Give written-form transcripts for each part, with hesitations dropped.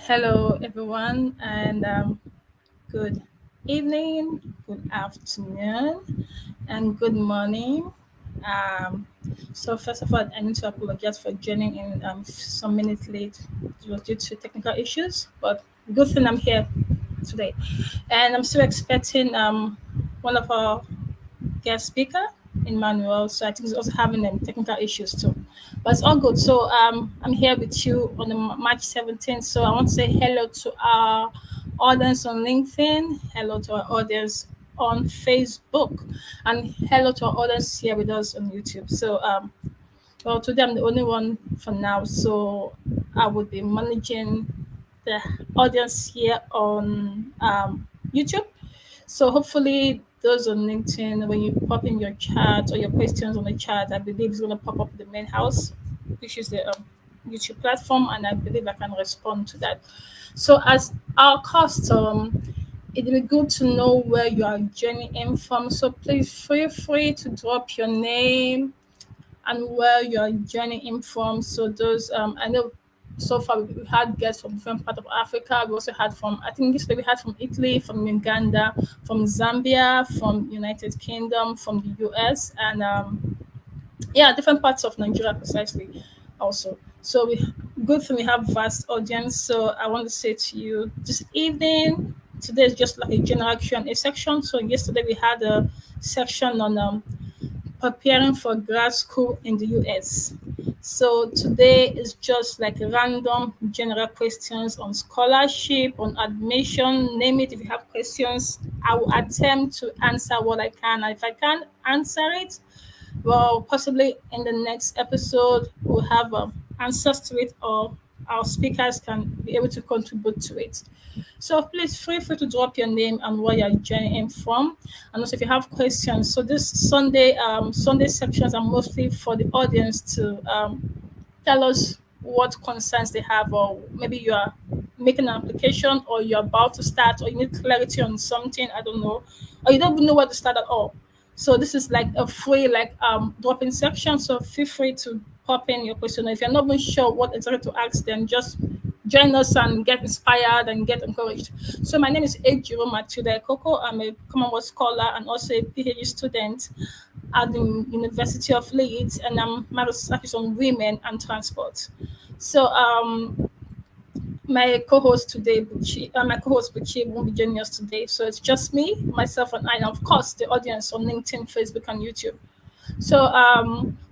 Hello, everyone, and good evening, good afternoon, and good morning. Um, so, first of all, I need to apologize for joining in some minutes late. It was due to technical issues, but good thing I'm here today. And I'm still expecting one of our guest speaker, Emmanuel. So I think he's also having technical issues too. But it's all good. So I'm here with you on the March 17th. So I want to say hello to our audience on LinkedIn, hello to our audience on Facebook, and hello to our audience here with us on YouTube. So well, today I'm the only one for now. So I would be managing the audience here on YouTube. So hopefully those on LinkedIn, when you pop in your chat or your questions on the chat, I believe it's going to pop up in the main house, which is the YouTube platform, and I believe I can respond to that. So as our custom, it'd be good to know where you are joining in from. So please feel free to drop your name and where you are joining in from. So those I know so far we had guests from different parts of Africa. We also had from I think this we had from Italy, from Uganda, from Zambia, from United Kingdom, from the US, and yeah, different parts of Nigeria precisely also. So we good thing we have vast audience. So I want to say to you this evening. Today is just like a general Q&A section. So yesterday we had a section on preparing for grad school in the US. So today is just like random general questions on scholarship, on admission, name it. If you have questions, I will attempt to answer what I can. And if I can't answer it, well, possibly in the next episode, we'll have answers to it, or our speakers can be able to contribute to it. So please feel free to drop your name and where you're joining in from. And also if you have questions. So this Sunday sections are mostly for the audience to tell us what concerns they have, or maybe you are making an application, or you're about to start, or you need clarity on something, I don't know, or you don't even know where to start at all. So this is like a free drop-in section. So feel free to pop in your question. If you're not even sure what exactly to ask, then just join us and get inspired and get encouraged. So my name is Ejiro Matilda Ikoko. I'm a Commonwealth Scholar and also a PhD student at the University of Leeds, and my research is on women and transport. So my co-host Buchi won't be joining us today. So it's just me, myself, and I, and of course the audience on LinkedIn, Facebook, and YouTube. So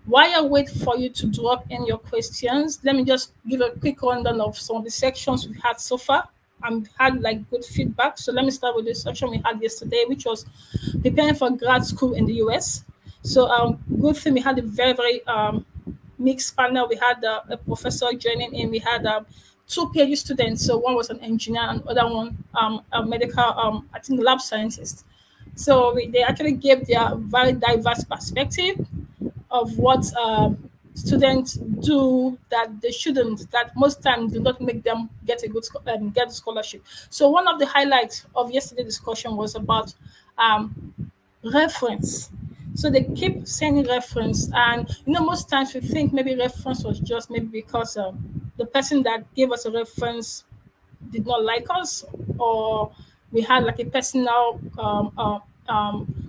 while I wait for you to drop in your questions, let me just give a quick rundown of some of the sections we've had so far and had like good feedback. So let me start with the section we had yesterday, which was preparing for grad school in the US. So good thing we had a very mixed panel. We had a professor joining in. We had two PhD students. So one was an engineer and other one a medical I think lab scientist. So they actually gave their very diverse perspective of what students do that they shouldn't, that most times do not make them get a get a scholarship. So one of the highlights of yesterday's discussion was about reference. So they keep saying reference, and most times we think maybe reference was just maybe because the person that gave us a reference did not like us, or we had like a personal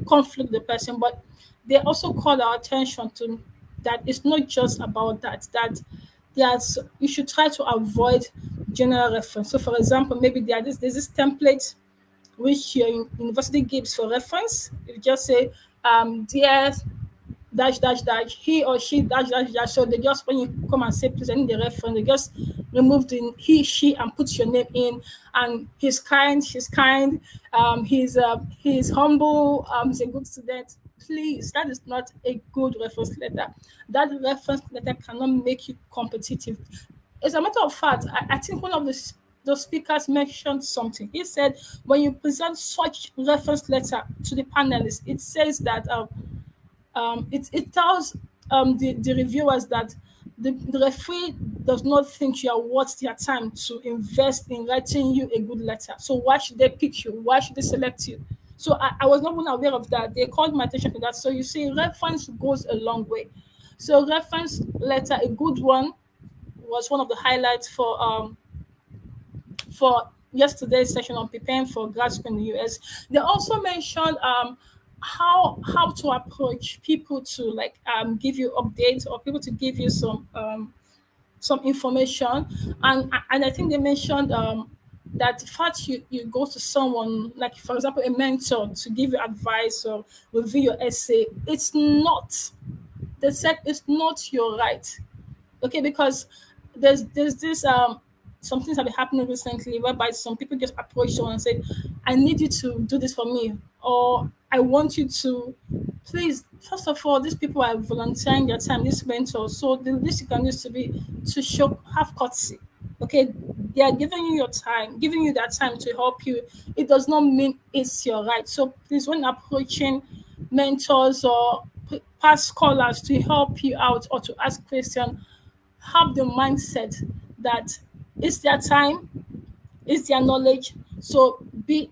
conflict with the person. But they also called our attention to that it's not just about that. That there's you should try to avoid general reference. So, for example, maybe there's this template which your university gives for reference. You just say, dear dash dash dash he or she dash dash dash. So they just when you come and say please I need the reference, they just remove the he she and put your name in, and he's kind, she's kind, he's humble, he's a good student. Please, that is not a good reference letter. That reference letter cannot make you competitive. As a matter of fact, I think one of the speakers mentioned something. He said when you present such reference letter to the panelists, it says that it tells the reviewers that the referee does not think you are worth their time to invest in writing you a good letter. So why should they pick you? Why should they select you? So I was not even aware of that. They called my attention to that. So you see, reference goes a long way. So reference letter, a good one, was one of the highlights for yesterday's session on preparing for grad school in the US. They also mentioned how to approach people to like give you updates or people to give you some information, and I think they mentioned that the fact you go to someone like for example a mentor to give you advice or review your essay, it's not, they said it's not your right. Okay, because there's this some things have been happening recently whereby some people just approach someone and say, I need you to do this for me, or I want you to please, first of all, these people are volunteering their time, this mentor, so the least you can do is to be to show have courtesy. Okay, they are giving you your time, giving you that time to help you. It does not mean it's your right. So please, when approaching mentors or past scholars to help you out or to ask questions, have the mindset that it's their time, it's their knowledge. So be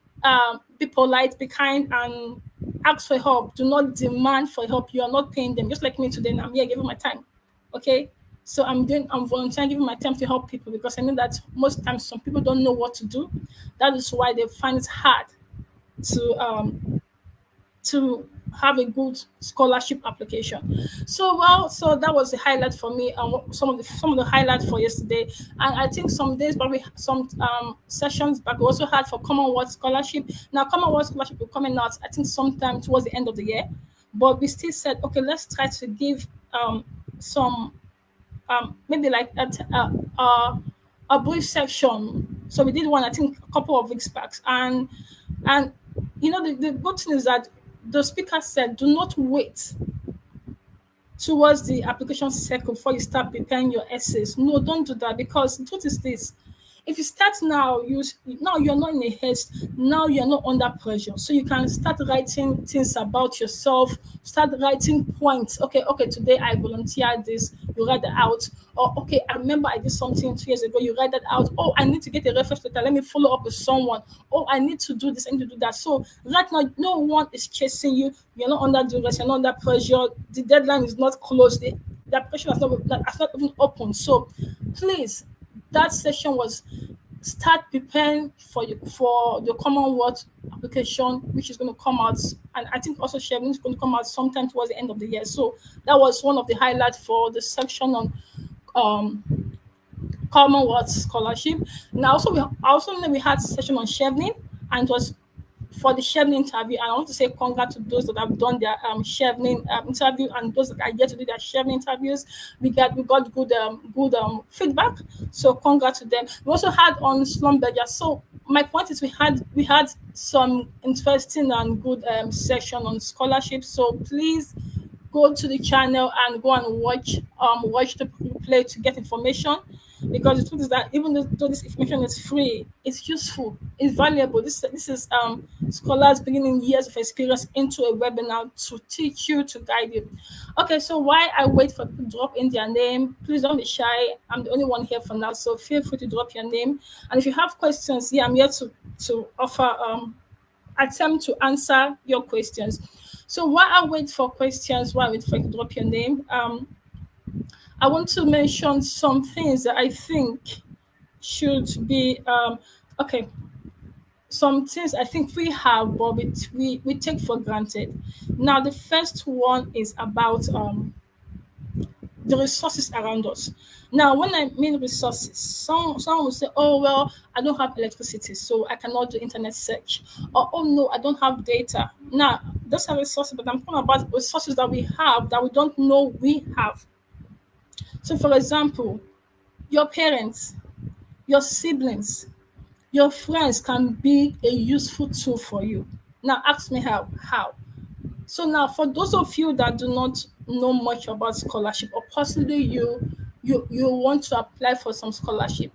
polite, be kind, and ask for help. Do not demand for help. You are not paying them. Just like me today, I'm here giving my time. Okay. So I'm volunteering, giving my time to help people because I know that most times some people don't know what to do. That is why they find it hard to to have a good scholarship application. So well, so that was the highlight for me, and some of the highlights for yesterday. And I think some days, probably some sessions back, we also had for Commonwealth scholarship. Now, Commonwealth scholarship will coming out, I think, sometime towards the end of the year. But we still said, okay, let's try to give some maybe like a brief section. So we did one, I think, a couple of weeks back, and the good thing is that the speaker said, do not wait towards the application cycle before you start preparing your essays. No, don't do that, because the truth is this: if you start now, now you're not in a haste. Now you're not under pressure, so you can start writing things about yourself. Start writing points. Okay. Today I volunteered this. You write that out. Or okay, I remember I did something 2 years ago. You write that out. Oh, I need to get a reference letter. Let me follow up with someone. Oh, I need to do this. I need to do that. So right now, no one is chasing you. You're not under duress. You're not under pressure. The deadline is not closed. The application has not even opened. So please, that session was start preparing for the Commonwealth application, which is going to come out, and I think also Chevron is going to come out sometime towards the end of the year. So that was one of the highlights for the section on Commonwealth scholarship. Now also know we had a session on Chevron, and it was for the Chevron interview. And I want to say congrats to those that have done their Chevron interview, and those that are yet to do their Chevron interviews. We got good feedback. So congrats to them. We also had on Slumberger. So my point is we had some interesting and good section on scholarship. So please go to the channel and go and watch the replay to get information, because the truth is that even though this information is free, it's useful, it's valuable. This is scholars bringing years of experience into a webinar to teach you, to guide you. Okay, so while I wait for people to drop in their name, please don't be shy. I'm the only one here for now, so feel free to drop your name. And if you have questions, I'm here to offer attempt to answer your questions. So while I wait for questions, while I wait for you to drop your name, I want to mention some things that I think should be okay. Some things I think we have, but we take for granted. Now, the first one is about the resources around us. Now, when I mean resources, someone will say, "Oh well, I don't have electricity, so I cannot do internet search," or "Oh no, I don't have data." Now, those are resources, but I'm talking about resources that we have that we don't know we have. So, for example, your parents, your siblings, your friends can be a useful tool for you. Now, ask me how. How? So now, for those of you that do not know much about scholarship, or possibly you want to apply for some scholarship,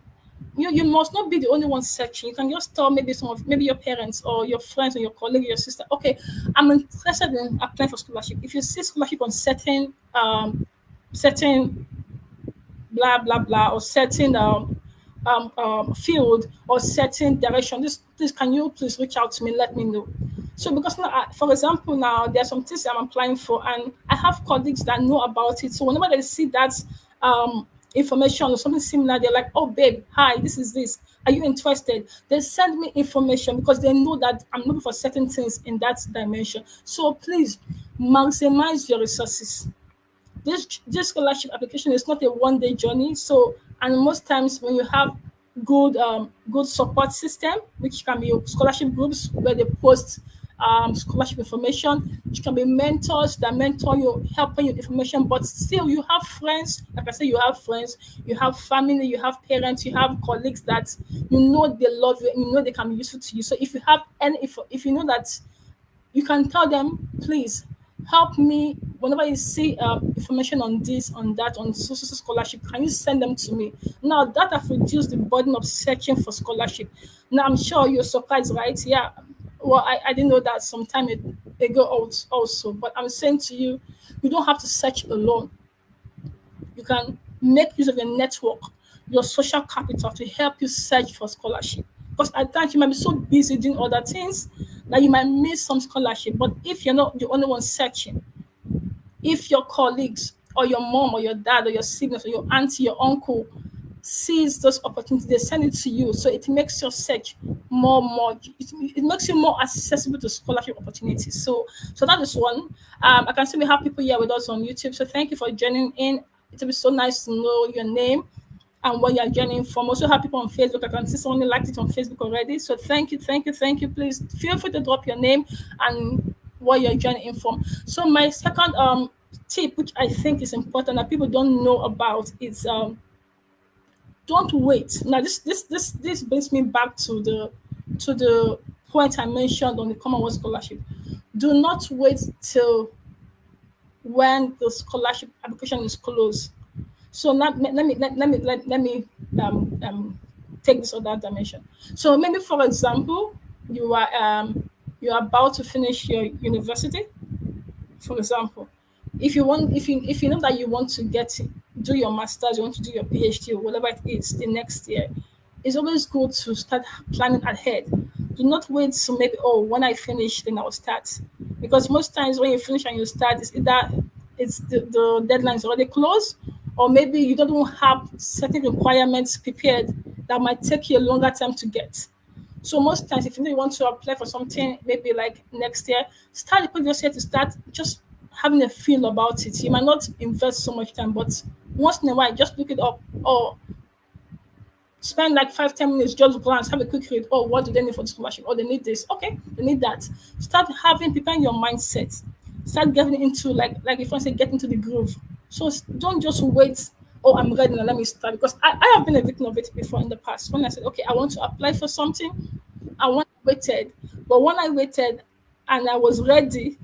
you must not be the only one searching. You can just tell maybe your parents or your friends or your colleague, your sister, okay, I'm interested in applying for scholarship. If you see scholarship on certain blah blah blah, or certain field or certain direction, this please, can you please reach out to me, let me know. So because now, for example, now there are some things I'm applying for, and I have colleagues that know about it. So whenever they see that information or something similar. They're like, oh babe, hi, this is this. Are you interested? They send me information because they know that I'm looking for certain things in that dimension. So please maximize your resources. This scholarship application is not a one-day journey. So, and most times when you have good support system, which can be scholarship groups where they post scholarship information, which can be mentors that mentor you, helping you with information, but still you have friends. Like I said, you have friends, you have family, you have parents, you have colleagues that you know they love you and you know they can be useful to you. So if you have any, if you know that, you can tell them, please help me whenever you see information on this, on that, on social scholarship, can you send them to me? Now that have reduced the burden of searching for scholarship. Now I'm sure you're surprised, right? Yeah. Well, I didn't know that some time ago also, but I'm saying to you, you don't have to search alone. You can make use of your network, your social capital to help you search for scholarship. Because at times you might be so busy doing other things that you might miss some scholarship. But if you're not the only one searching, if your colleagues or your mom or your dad or your siblings or your auntie, your uncle sees those opportunities, they send it to you. So it makes your search it makes you more accessible to scholarship opportunities. So that is one. I can see we have people here with us on YouTube. So thank you for joining in. It'll be so nice to know your name and where you're joining from. Also have people on Facebook. I can see someone who liked it on Facebook already. So thank you, thank you, thank you. Please feel free to drop your name and where you're joining in from. So my second tip, which I think is important that people don't know about, is don't wait. Now this brings me back to the point I mentioned on the Commonwealth scholarship. Do not wait till when the scholarship application is closed. So let me take this other dimension. So maybe for example, you are about to finish your university. For example, if you know that you want to do your masters, you want to do your PhD or whatever it is the next year, it's always good to start planning ahead. Do not wait to maybe, oh, when I finish then I'll start. Because most times when you finish and you start, it's either the deadline is already closed, or maybe you don't even have certain requirements prepared that might take you a longer time to get. So most times, if you know you want to apply for something, maybe like next year, start the previous year to start just having a feel about it. You might not invest so much time, but once in a while, just look it up or spend like 5-10 minutes, just glance, have a quick read. Oh, what do they need for the scholarship? Oh, they need this. Okay, they need that. Start preparing your mindset. Start getting into like if I say get into the groove. So don't just wait. Oh, I'm ready now. Let me start because I have been a victim of it before in the past. When I said, okay, I want to apply for something, waited, but when I waited and I was ready,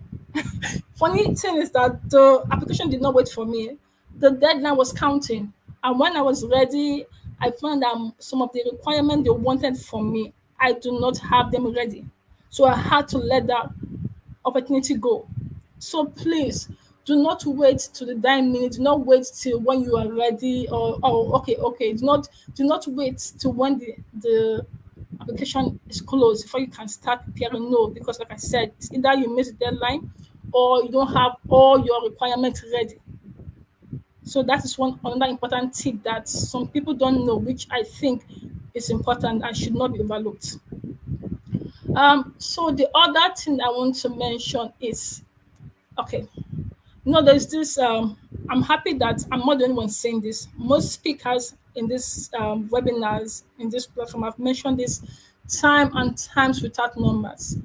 funny thing is that the application did not wait for me. The deadline was counting, and when I was ready, I found that some of the requirements they wanted from me, I do not have them ready. So I had to let that opportunity go. So please do not wait to the dying minute. Do not wait till when you are ready or oh okay. Do not wait till when the application is closed before you can start preparing. No, because like I said, it's either you miss the deadline or you don't have all your requirements ready. So that is one another important tip that some people don't know, which I think is important and should not be overlooked. So the other thing I want to mention is okay. There's this. I'm happy that I'm not the only one saying this. Most speakers in this webinars in this platform have mentioned this time and times without numbers.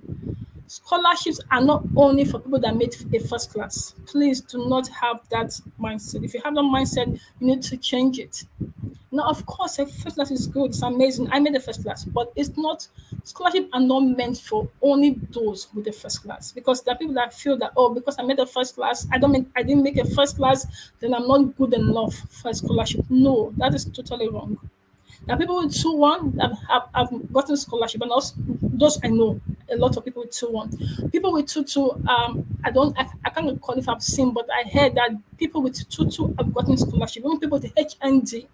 Scholarships are not only for people that made a first class. Please do not have that mindset. If you have that mindset, you need to change it. Now, of course, a first class is good. It's amazing. I made a first class, but it's not. Scholarship are not meant for only those with the first class because there are people that feel that because I made a first class, I didn't make a first class, then I'm not good enough for a scholarship. No, that is totally wrong. There are people with 2-1 that have gotten scholarship, and also those I know a lot of people with 2-1. People with 2-2, I can't recall if I've seen, but I heard that people with 2-2 have gotten scholarship. Even people with HND,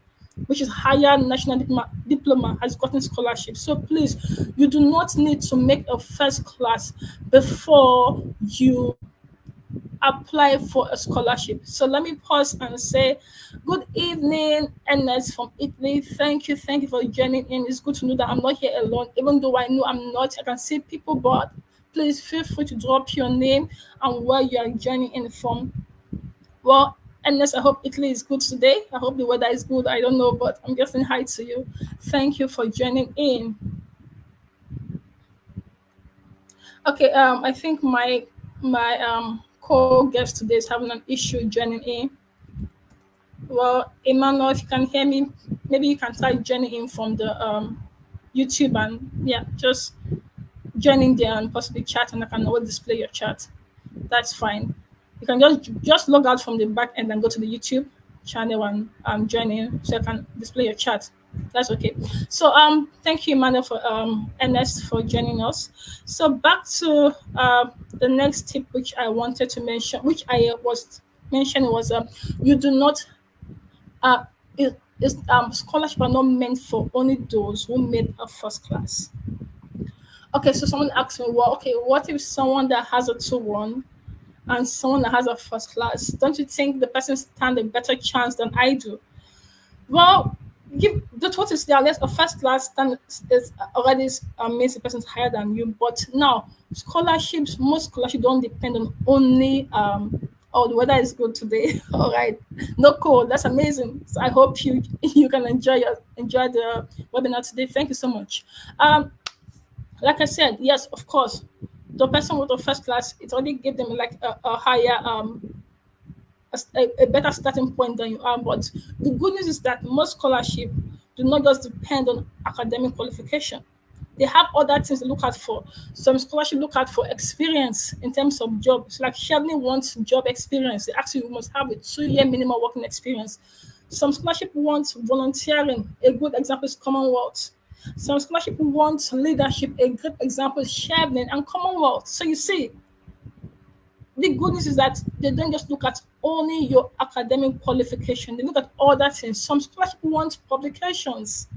which is higher national diploma, has gotten scholarship. So please, you do not need to make a first class before you apply for a scholarship. So let me pause and say, good evening, Ernest from Italy. Thank you for joining in. It's good to know that I'm not here alone, even though I know I'm not. I can see people, but please feel free to drop your name and where you are joining in from. Well, Ernest, I hope Italy is good today. I hope the weather is good. I don't know, but I'm just saying hi to you. Thank you for joining in. Okay, I think my co-guest today is having an issue joining in. Well, Emmanuel, if you can hear me, maybe you can try joining in from the YouTube and yeah, just join in there and possibly chat, and I can always display your chat. That's fine. You can just log out from the back end and go to the YouTube channel and join in so I can display your chat. That's okay. So thank you, Emmanuel, for Ernest for joining us. So back to the next tip which I wanted to mention, which I was mentioning was you do not uh scholarship are not meant for only those who made a first class. Okay, so someone asked me, well, okay, what if someone that has a 2-1 and someone that has a first class, don't you think the person stand a better chance than I do? Well, give the truth is there. Unless a first class stand is already means the person's higher than you. But now scholarships, most scholarships don't depend on only oh, the weather is good today. All right, no cold. That's amazing. So I hope you can enjoy the webinar today. Thank you so much. Like I said, yes, of course, the person with the first class, it already gave them like a higher a better starting point than you are. But the good news is that most scholarship do not just depend on academic qualification. They have other things to look out for. Some scholarship look out for experience in terms of jobs. Like Shelly wants job experience. They actually must have a 2-year minimum working experience. Some scholarship wants volunteering. A good example is Commonwealth. Some scholarship wants leadership. A good example is Shelly and Commonwealth. So you see, the good news is that they don't just look at only your academic qualification. They look at other things. Some scholarship want publications.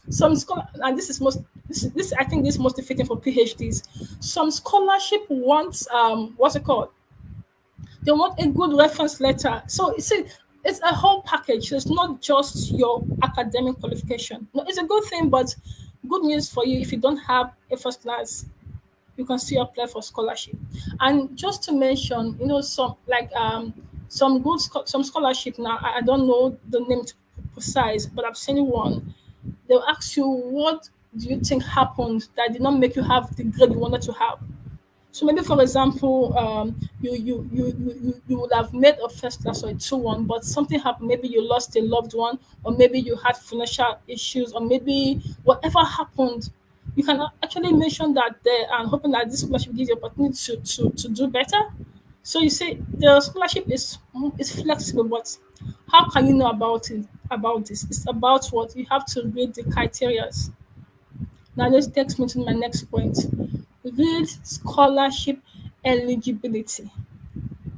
Some scholar, and this is most this I think this is most fitting for PhDs. Some scholarship wants what's it called? They want a good reference letter. So you see, it's a whole package. So it's not just your academic qualification. No, it's a good thing, but good news for you if you don't have a first class, you can still apply for scholarship. And just to mention, some like some some scholarship now. I don't know the name to precise, but I've seen one. They'll ask you, what do you think happened that did not make you have the grade you wanted to have? So maybe, for example, you would have made a first class or a 2-1, but something happened. Maybe you lost a loved one, or maybe you had financial issues, or maybe whatever happened. You can actually mention that there and hoping that this scholarship gives you opportunity to do better. So you say the scholarship is flexible, but how can you know about this? It's about what you have to read the criteria. Now this takes me to my next point. Read scholarship eligibility.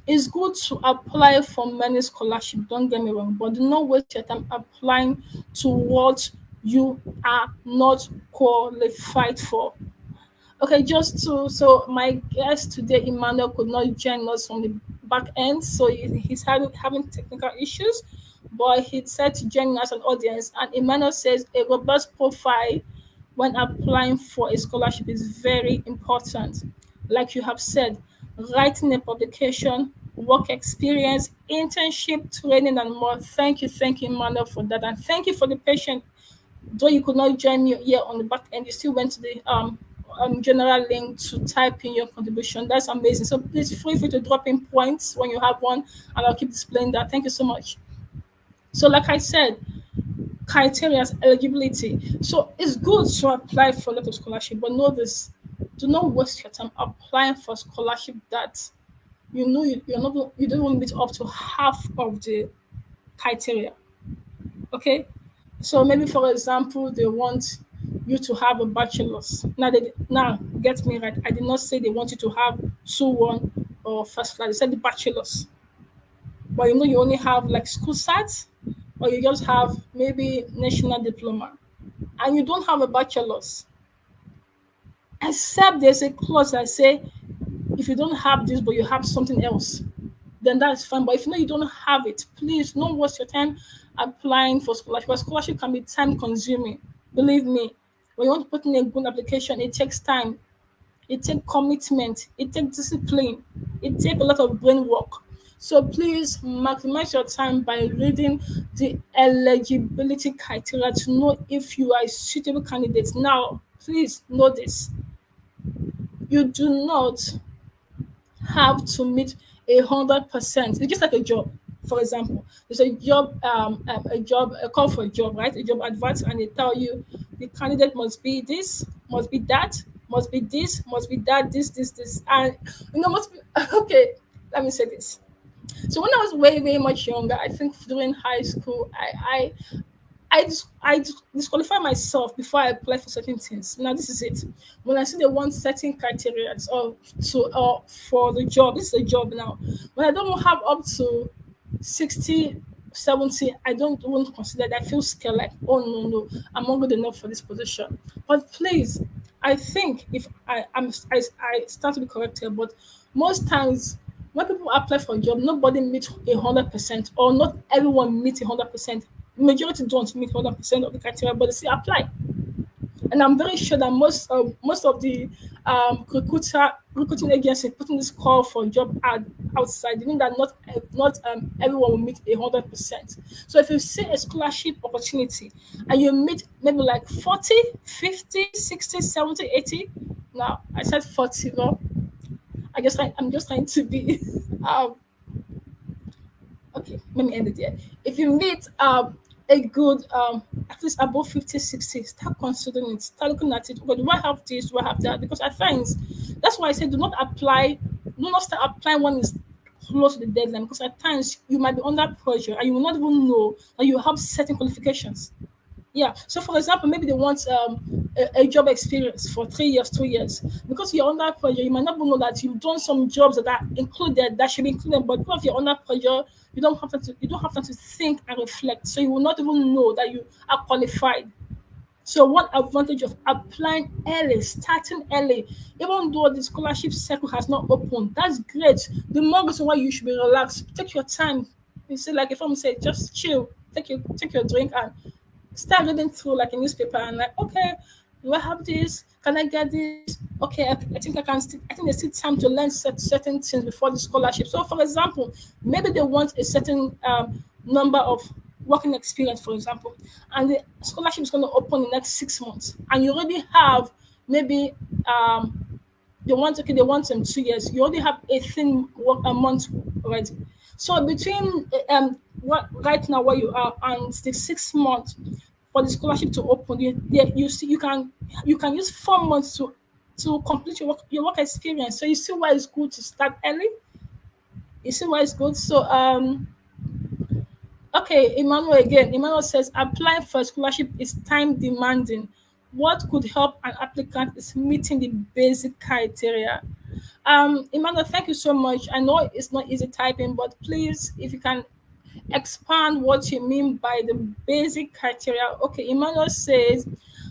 It's good to apply for many scholarships, don't get me wrong, but do not waste your time applying to what you are not qualified for. Okay, just to so my guest today, Emmanuel, could not join us from the back end, so he's having technical issues, but he said to join us an audience. And Emmanuel says a robust profile when applying for a scholarship is very important. Like you have said, writing a publication, work experience, internship, training, and more. Thank you, Emmanuel, for that, and thank you for the patient. Though you could not join me here on the back end, you still went to the general link to type in your contribution. That's amazing. So please feel free to drop in points when you have one, and I'll keep displaying that. Thank you so much. So, like I said, criteria eligibility. So it's good to apply for a lot of scholarship, but know this: do not waste your time applying for scholarship that you don't want to meet up to half of the criteria. Okay, so maybe, for example, they want you to have a bachelor's. Now get me right. I did not say they want you to have 2-1 or first class. They said the bachelor's, but you only have like school sats, or you just have maybe national diploma, and you don't have a bachelor's. Except there's a clause that say If you don't have this, but you have something else, then that's fine. But if you know you don't have it, please don't waste your time applying for scholarship. Because scholarship can be time consuming. Believe me, when you want to put in a good application, it takes time, it takes commitment, it takes discipline, it takes a lot of brain work. So please maximize your time by reading the eligibility criteria to know if you are a suitable candidate. Now, please know this: you do not have to meet 100%. It's just like a job. For example, there's a call for a job, right? A job advert, and they tell you the candidate must be this, must be that, must be this, must be that, this, and must be okay. Let me say this. So when I was way, way much younger, I think during high school, I disqualify myself before I apply for certain things. Now this is it. When I see they want certain criteria for the job, this is a job now. When I don't have up to 60, 70, I don't want to consider that. I feel scared, like, oh no, I'm not good enough for this position. But please, I think if I stand to be corrected, but most times when people apply for a job, nobody meets 100%, or not everyone meets 100%. Majority don't meet 100% of the criteria, but they still apply. And I'm very sure that most of the recruiting agencies putting this call for a job ad outside, you know that not everyone will meet 100%. So if you see a scholarship opportunity and you meet maybe like 40, 50, 60, 70, 80. Now I said 40, no. I'm just trying to be um okay, let me end it there. If you meet a good at least above 50, 60, start considering it, start looking at it. But do I have this, do I have that? Because at times, that's why I say do not start applying when it's close to the deadline, because at times you might be under pressure and you will not even know that you have certain qualifications. Yeah. So, for example, maybe they want a job experience for 3 years, 2 years. Because you're under pressure, you might not even know that you've done some jobs that are included, that should be included. But because you're under pressure, you don't have time to think and reflect. So you will not even know that you are qualified. So one advantage of applying early, starting early, even though the scholarship circle has not opened, that's great. The more reason why you should be relaxed. Take your time. You see, like if I'm saying, just chill, take your drink and start reading through like a newspaper and like, okay, do I have this? Can I get this? Okay, I think I can. I think there's still time to learn certain things before the scholarship. So, for example, maybe they want a certain number of working experience, for example, and the scholarship is going to open in the next 6 months, and you already have maybe they want 2 years. You already have 18 work a month already. So between what right now where you are and the 6 months for the scholarship to open, you see you can use 4 months to complete your work experience. So you see why it's good to start early. You see why it's good. So okay, Emmanuel again. Emmanuel says applying for a scholarship is time demanding. What could help an applicant is meeting the basic criteria. Emmanuel, thank you so much. I know it's not easy typing, but please, if you can expand what you mean by the basic criteria. Okay, Emmanuel says,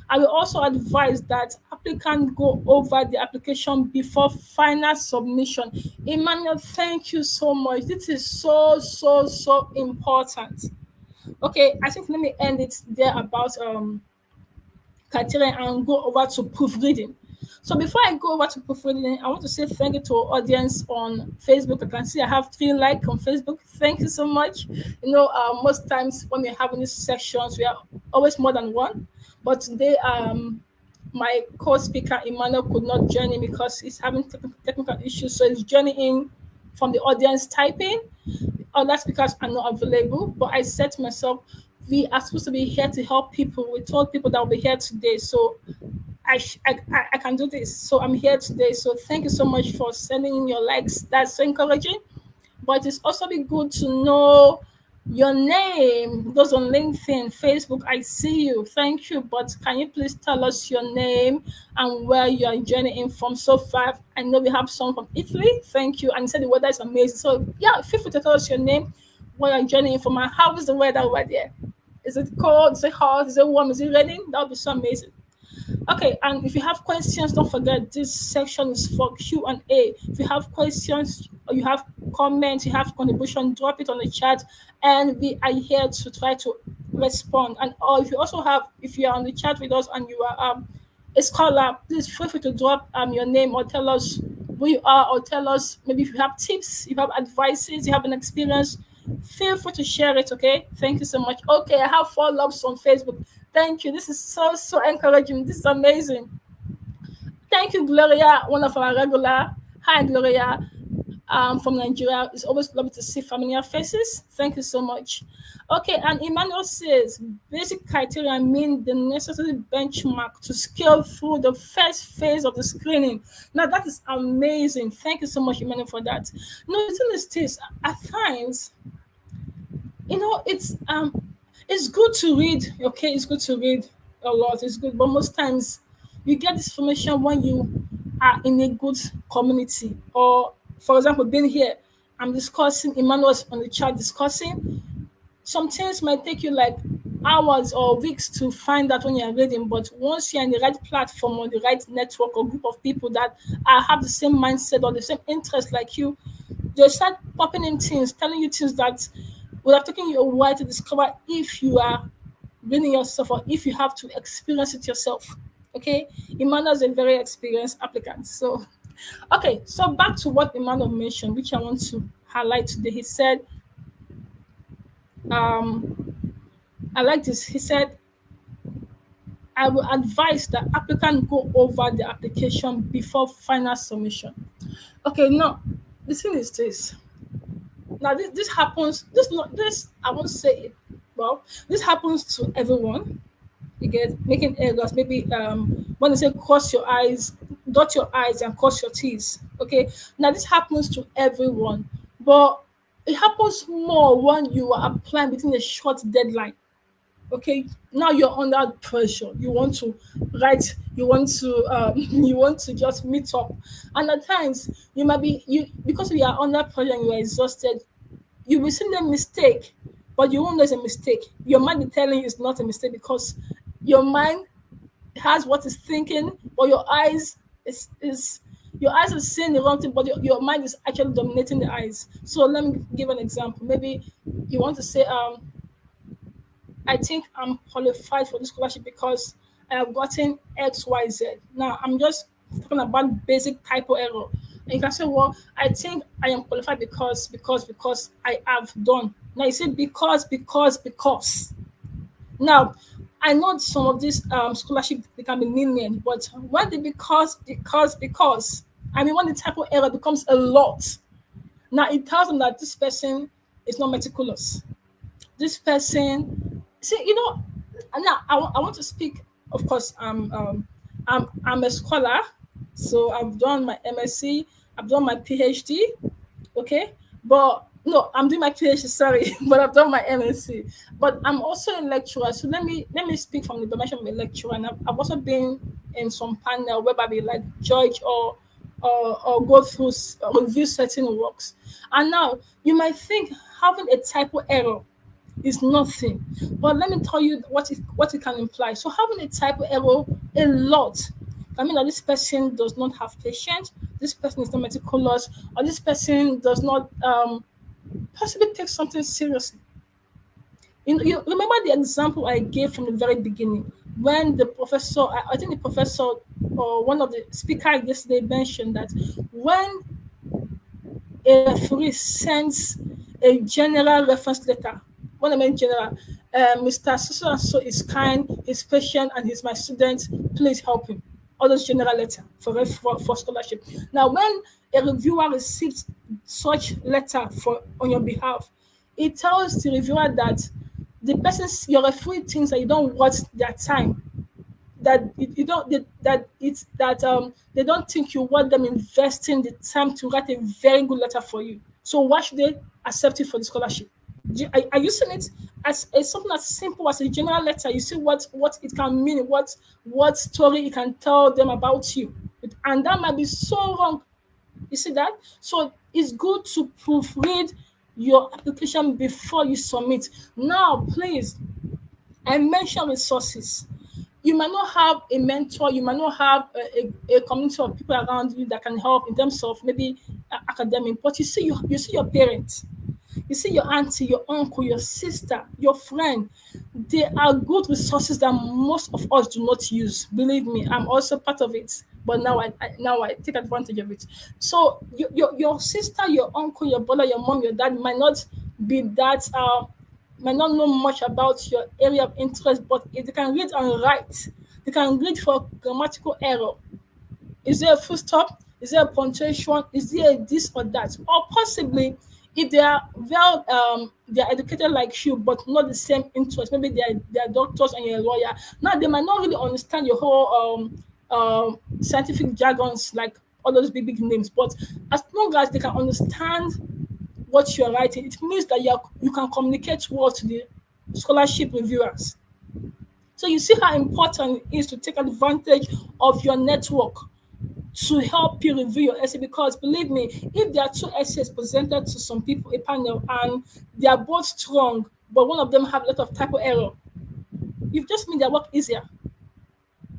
I will also advise that applicants go over the application before final submission. Emmanuel, thank you so much. This is so important. Okay, I think let me end it there about criteria and go over to proofreading. So before I go over to proofreading, I want to say thank you to our audience on Facebook. I can see I have 3 likes on Facebook. Thank you so much. Most times when we're having these sessions, we are always more than one. But today, my co-speaker Emmanuel could not join in because he's having technical issues. So he's joining in from the audience typing. Other speakers are not available. But I said to myself, we are supposed to be here to help people. We told people that will be here today. So I can do this. So I'm here today. So thank you so much for sending in your likes. That's so encouraging. But it's also be good to know your name. Those on LinkedIn, Facebook, I see you. Thank you. But can you please tell us your name and where you are joining in from so far? I know we have some from Italy. Thank you. And you said the weather is amazing. So yeah, feel free to tell us your name, where you're joining in from, and how is the weather over there? Is it cold? Is it hot? Is it warm? Is it raining? That would be so amazing. Okay, and if you have questions, don't forget this section is for Q&A. If you have questions or you have comments, you have contribution, drop it on the chat, and we are here to try to respond. And or if you also have, if you are on the chat with us and you are a scholar, please feel free to drop your name or tell us who you are, or tell us maybe if you have tips, you have advices, you have an experience. Feel free to share it. Okay, thank you so much. Okay, I have 4 loves on Facebook. Thank you. This is so encouraging. This is amazing. Thank you, Gloria, one of our regular. Hi, Gloria. From Nigeria. It's always lovely to see familiar faces. Thank you so much. Okay, and Emmanuel says basic criteria mean the necessary benchmark to scale through the first phase of the screening. Now that is amazing. Thank you so much, Emmanuel, for that. No, the thing is this: at times, it's good to read. Okay, it's good to read a lot. It's good, but most times you get this information when you are in a good community, or for example, being here, I'm discussing, Emmanuel's on the chat discussing. Some things might take you like hours or weeks to find out when you're reading, but once you're in the right platform or the right network or group of people that have the same mindset or the same interest like you, they start popping in things, telling you things that would have taken you a while to discover if you are reading yourself or if you have to experience it yourself. Okay, Emmanuel is a very experienced applicant. So, okay, so back to what Emmanuel mentioned, which I want to highlight today. He said, um, I like this. He said, I will advise the applicant go over the application before final submission. Okay, now the thing is this. Now this happens. This not this. I won't say it. Well, this happens to everyone. You get making errors. Maybe when they say cross your eyes, dot your eyes, and cross your T's. Okay. Now this happens to everyone, but it happens more when you are applying within a short deadline. Okay, now you're under pressure, you want to write, you want to you want to just meet up, and at times you might be you because you are under pressure and you are exhausted, you will see the mistake, but you won't know it's a mistake. Your mind is telling you it's not a mistake because your mind has what it's thinking, but your eyes is your eyes are seeing the wrong thing, but your mind is actually dominating the eyes. So let me give an example. Maybe you want to say I think I'm qualified for this scholarship because I have gotten XYZ. Now I'm just talking about basic typo error. And you can say, well, I think I am qualified because I have done. Now you say because. Now I know some of these scholarship they can be lenient, but when the because, I mean when the typo error becomes a lot, now it tells them that this person is not meticulous. This person, see, now I want to speak. Of course, I'm a scholar, so I've done my MSc, I've done my PhD. Okay, but no, I'm doing my PhD. Sorry, but I've done my MSc. But I'm also a lecturer, so let me speak from the dimension of a lecturer. And I've also been in some panel whereby we like judge or go through review certain works. And now you might think having a typo error is nothing. But let me tell you what it can imply. So having a typo error a lot. I mean that this person does not have patience, this person is not meticulous, or this person does not possibly take something seriously. You remember the example I gave from the very beginning when the professor, I think the professor or one of the speakers yesterday mentioned that when a referee sends a general reference letter. When I mean general, Mr. So and so is kind, he's patient, and he's my student. Please help him. All those general letter for scholarship. Now, when a reviewer receives such letter for on your behalf, it tells the reviewer that the person your referee thinks that you don't watch their time, that you don't that it's that they don't think you want them investing the time to write a very good letter for you. So why should they accept it for the scholarship? Are you seeing it as something as simple as a general letter? You see what it can mean, what story it can tell them about you, and that might be so wrong. You see that? So it's good to proofread your application before you submit. Now, please, I mentioned resources. you might not have a mentor, you might not have a community of people around you that can help in terms of maybe academic, but you see your parents, you see your auntie, your uncle, your sister, your friend. They are good resources that most of us do not use. Believe me, I'm also part of it. But now I take advantage of it. So your sister, your uncle, your brother, your mom, your dad might not be that might not know much about your area of interest, but if they can read and write, they can read for grammatical error. Is there a full stop? Is there a punctuation? Is there a this or that? Or possibly, if they are they are educated like you, but not the same interest. Maybe they are doctors and you're a lawyer. Now they might not really understand your whole scientific jargons like all those big names. But as long as they can understand what you're writing, it means that you can communicate well to the scholarship reviewers. So you see how important it is to take advantage of your network to help you review your essay, because believe me, if there are two essays presented to some people, a panel, and they are both strong, but one of them have a lot of typo error, you've just made their work easier.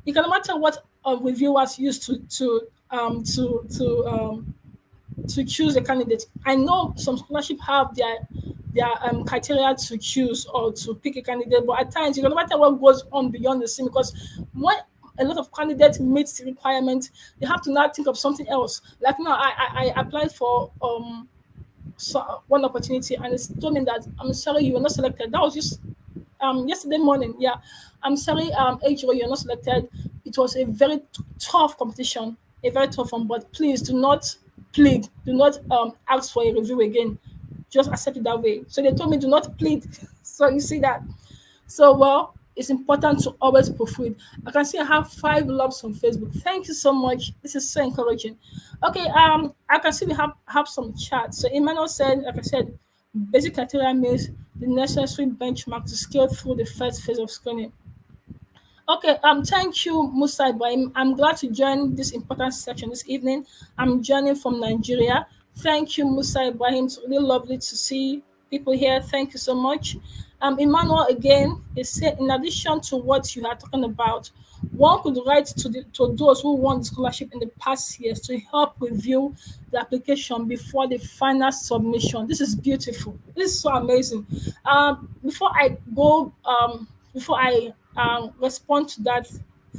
It can no matter what reviewers use to choose a candidate. I know some scholarship have their criteria to choose or to pick a candidate, but at times, no matter what goes on beyond the scene, because when a lot of candidates meet the requirement, they have to now think of something else. Like now, I applied for one opportunity, and it's told me that I'm sorry, you were not selected. That was just yesterday morning. Yeah, I'm sorry, Ejiro, you're not selected. It was a very tough competition, a very tough one. But please do not plead, do not ask for a review again. Just accept it that way. So they told me do not plead. So you see that. So well, it's important to always proofread. I can see I have 5 loves on Facebook. Thank you so much. This is so encouraging. Okay, I can see we have some chats. So Emmanuel said, like I said, basic criteria means the necessary benchmark to scale through the first phase of screening. Okay, thank you, Musa Ibrahim. I'm glad to join this important section this evening. I'm joining from Nigeria. Thank you, Musa Ibrahim. It's really lovely to see people here. Thank you so much. Emmanuel, again, he said, in addition to what you are talking about, one could write to those who won the scholarship in the past years to help review the application before the final submission. This is beautiful. This is so amazing. Before I respond to that,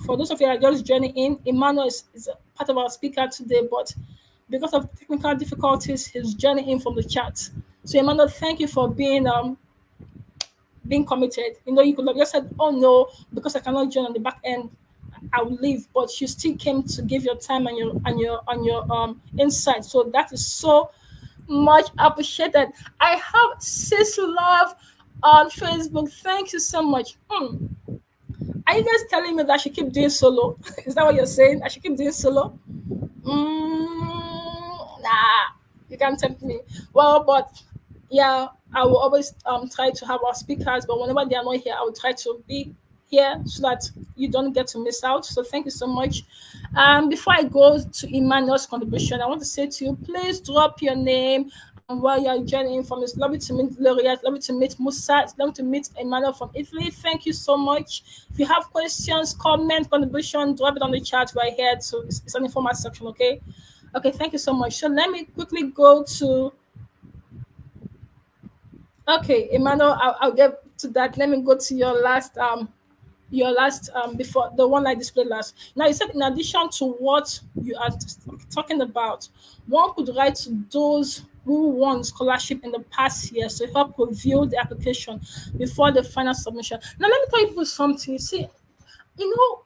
for those of you that are just joining in, Emmanuel is a part of our speaker today, but because of technical difficulties, he's joining in from the chat. So Emmanuel, thank you for being committed. You know, you could have just said, "Oh no, because I cannot join on the back end, I will leave." But you still came to give your time and your insight. So that is so much appreciated. I have Sis Love on Facebook. Thank you so much. Are you guys telling me that I should keep doing solo? Is that what you're saying? I should keep doing solo? Nah, you can't tempt me. Well, but yeah, I will always try to have our speakers, but whenever they are not here, I will try to be here so that you don't get to miss out. So thank you so much. Before I go to Emmanuel's contribution, I want to say to you, please drop your name and where you're joining from. It's lovely to meet Gloria, it's lovely to meet Musa, it's lovely to meet Emmanuel from Italy. Thank you so much. If you have questions, comment, contribution, drop it on the chat right here. So it's an informal section, okay? Okay, thank you so much. So let me quickly go to. Okay, Emmanuel, I'll get to that. Let me go to your last before the one I displayed last. Now you said in addition to what you are talking about, one could write to those who won scholarship in the past years to help review the application before the final submission. Now let me tell you something. You see, you know,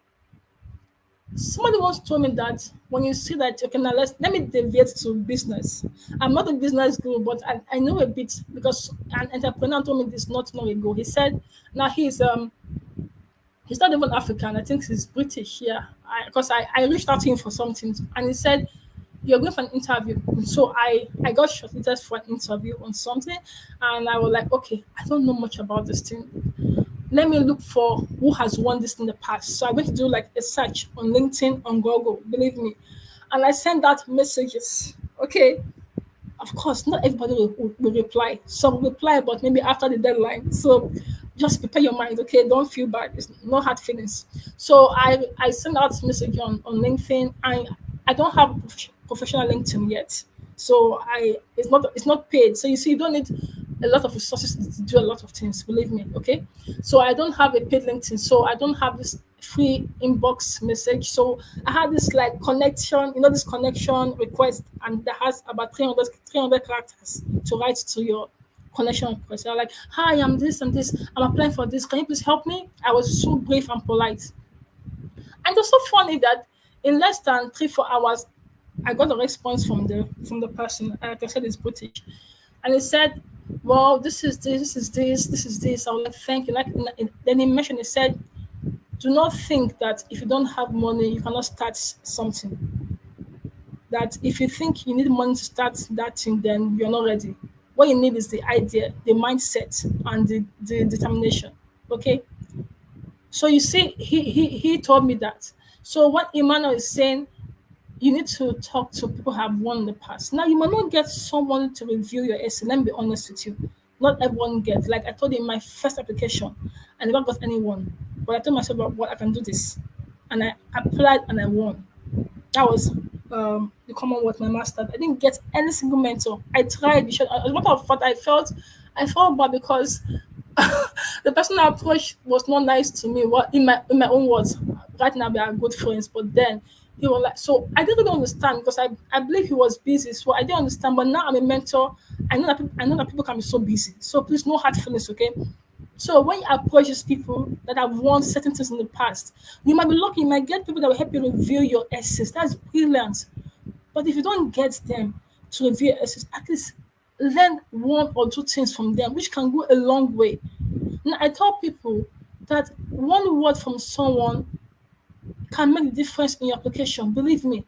somebody once told me that when you see that, okay, now let me deviate to business. I'm not a business guru, but I know a bit because an entrepreneur told me this not long ago. He said, now he's not even African. I think he's British. Yeah, because I reached out to him for something, and he said, "You're going for an interview." So I got shortlisted for an interview on something, and I was like, "Okay, I don't know much about this thing. Let me look for who has won this in the past." So I went to do like a search on LinkedIn, on Google, believe me, and I sent out messages. Okay, of course, not everybody will reply. Some reply, but maybe after the deadline. So just prepare your mind, okay? Don't feel bad. It's no hard feelings. So I send out message on LinkedIn. I don't have professional LinkedIn yet. So I it's not paid. So you see, you don't need a lot of resources to do a lot of things, believe me, okay? So I don't have a paid LinkedIn. So I don't have this free inbox message. So I had this like connection, this connection request, and that has about 300 characters to write to your connection request. They're like, hi, I'm this and this. I'm applying for this. Can you please help me? I was so brave and polite. And it was so funny that in less than 3 4 hours, I got a response from the person. Like I said, it's British, and he said, "Well, this is this." I was like, "Thank you." Then he mentioned, he said, "Do not think that if you don't have money, you cannot start something. That if you think you need money to start that thing, then you're not ready. What you need is the idea, the mindset, and the determination." Okay. So you see, he told me that. So what Emmanuel is saying, you need to talk to people who have won in the past. Now you might not get someone to review your essay. Let me be honest with you. Not everyone gets. Like I told you in my first application, I never got anyone. But I told myself, "Well, I can do this," and I applied and I won. That was the Commonwealth, my master. I didn't get any single mentor. I tried. As a matter of fact, I felt bad because the person I approached was not nice to me. What in my own words, right now we are good friends, but then he was like, so I didn't really understand because I believe he was busy, so I didn't understand. But now I'm a mentor. I know that people can be so busy. So please, no hard feelings, okay? So when you approach these people that have won certain things in the past, you might be lucky. You might get people that will help you review your essays. That's brilliant. But if you don't get them to review your essays, at least learn one or two things from them, which can go a long way. Now, I tell people that one word from someone can make a difference in your application. Believe me.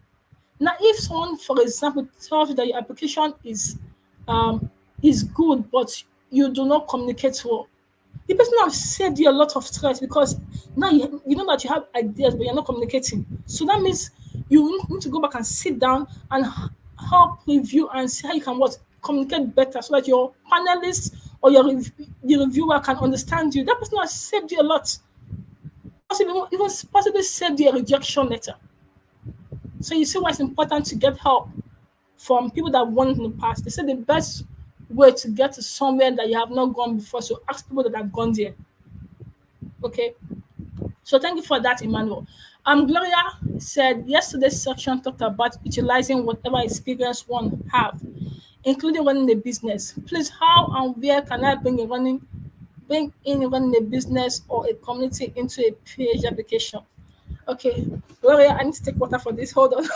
Now, if someone, for example, tells you that your application is good, but you do not communicate well, the person has saved you a lot of stress because now you know that you have ideas, but you're not communicating. So that means you need to go back and sit down and help review and see how you can communicate better so that your panelists or the reviewer can understand you. That person has saved you a lot. Even possibly saved you a rejection letter. So you see why it's important to get help from people that won in the past. They say the best way to get to somewhere that you have not gone before. So ask people that have gone there. Okay. So thank you for that, Emmanuel. Gloria said yesterday's section talked about utilizing whatever experience one have, including running a business. Please, how and where can I bring in running a business or a community into a PhD application? Okay, Gloria, I need to take water for this. Hold on.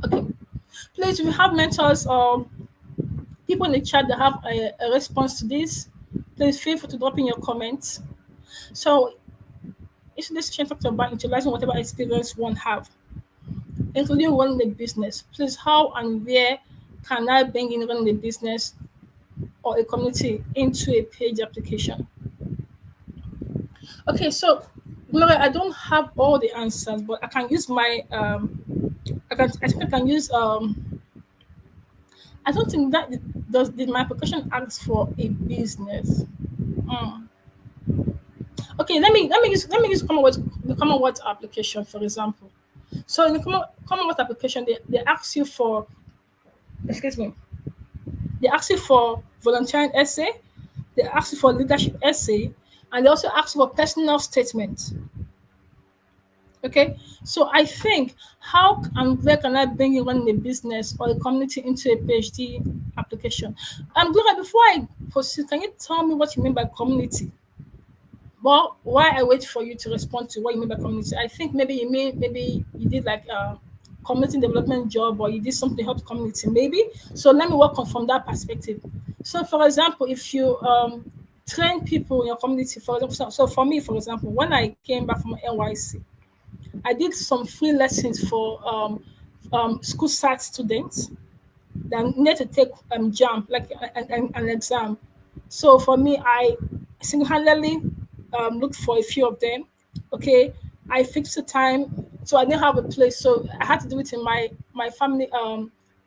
Okay. Please, if you have mentors or people in the chat that have a response to this, please feel free to drop in your comments. So, this session talked about utilizing whatever experience one have, including running a business. Please, how and where can I bring in running a business or a community into a page application? Okay, so Gloria, I don't have all the answers, but I can use my I think I can use I don't think that did my application ask for a business. Mm. Okay, let me use the Commonwealth application for example. So in the Commonwealth application, they ask you for, excuse me, they ask you for volunteering essay, they ask you for leadership essay, and they also ask you for personal statement. Okay, so I think how and where can I bring in running a business or a community into a PhD application? Gloria, before I proceed, can you tell me what you mean by community? Well, why I wait for you to respond to what you mean by community? I think maybe you did like a community development job or you did something to help the community, maybe. So let me work on from that perspective. So, for example, if you train people in your community, for example, so for me, for example, when I came back from NYC, I did some free lessons for school sat students that need to take jam like an exam. So for me, I single-handedly looked for a few of them. Okay, I fixed the time, so I didn't have a place, so I had to do it in my family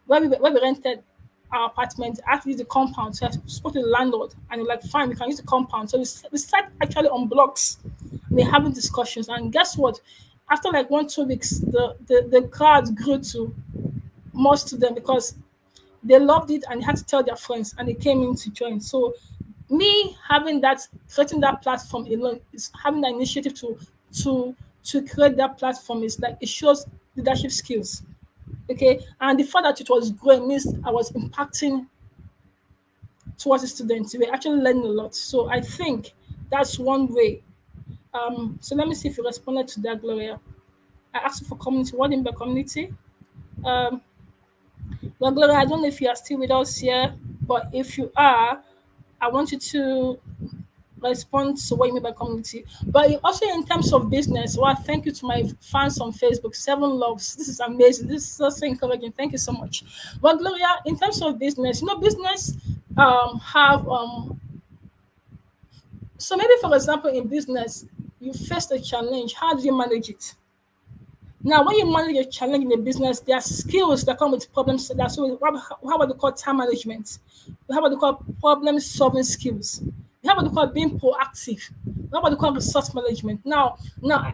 where we rented. our apartment. I have to use the compound. So I spoke to the landlord and they're like, fine, we can use the compound. So we sat actually on blocks. We're having discussions. And guess what? After like 1, 2 weeks, the crowd grew to most to them because they loved it and they had to tell their friends and they came in to join. So me having that, creating that platform alone, is having that initiative to to create that platform, is like it shows leadership skills. Okay. And the fact that it was growing means I was impacting towards the students. We were actually learning a lot. So I think that's one way. So let me see if you responded to that, Gloria. I asked you for community. What in the community? Um, well, Gloria, I don't know if you are still with us here, but if you are, I want you to respond to what you mean by community. But also in terms of business, well, thank you to my fans on Facebook, Seven Loves. This is amazing. This is also encouraging. Thank you so much. But Gloria, in terms of business, business have so maybe for example in business, you face a challenge. How do you manage it? Now, when you manage a challenge in a business, there are skills that come with problems. That's what they call time management. We have what they call problem solving skills. We have what they call being proactive. We have what they call resource management. Now,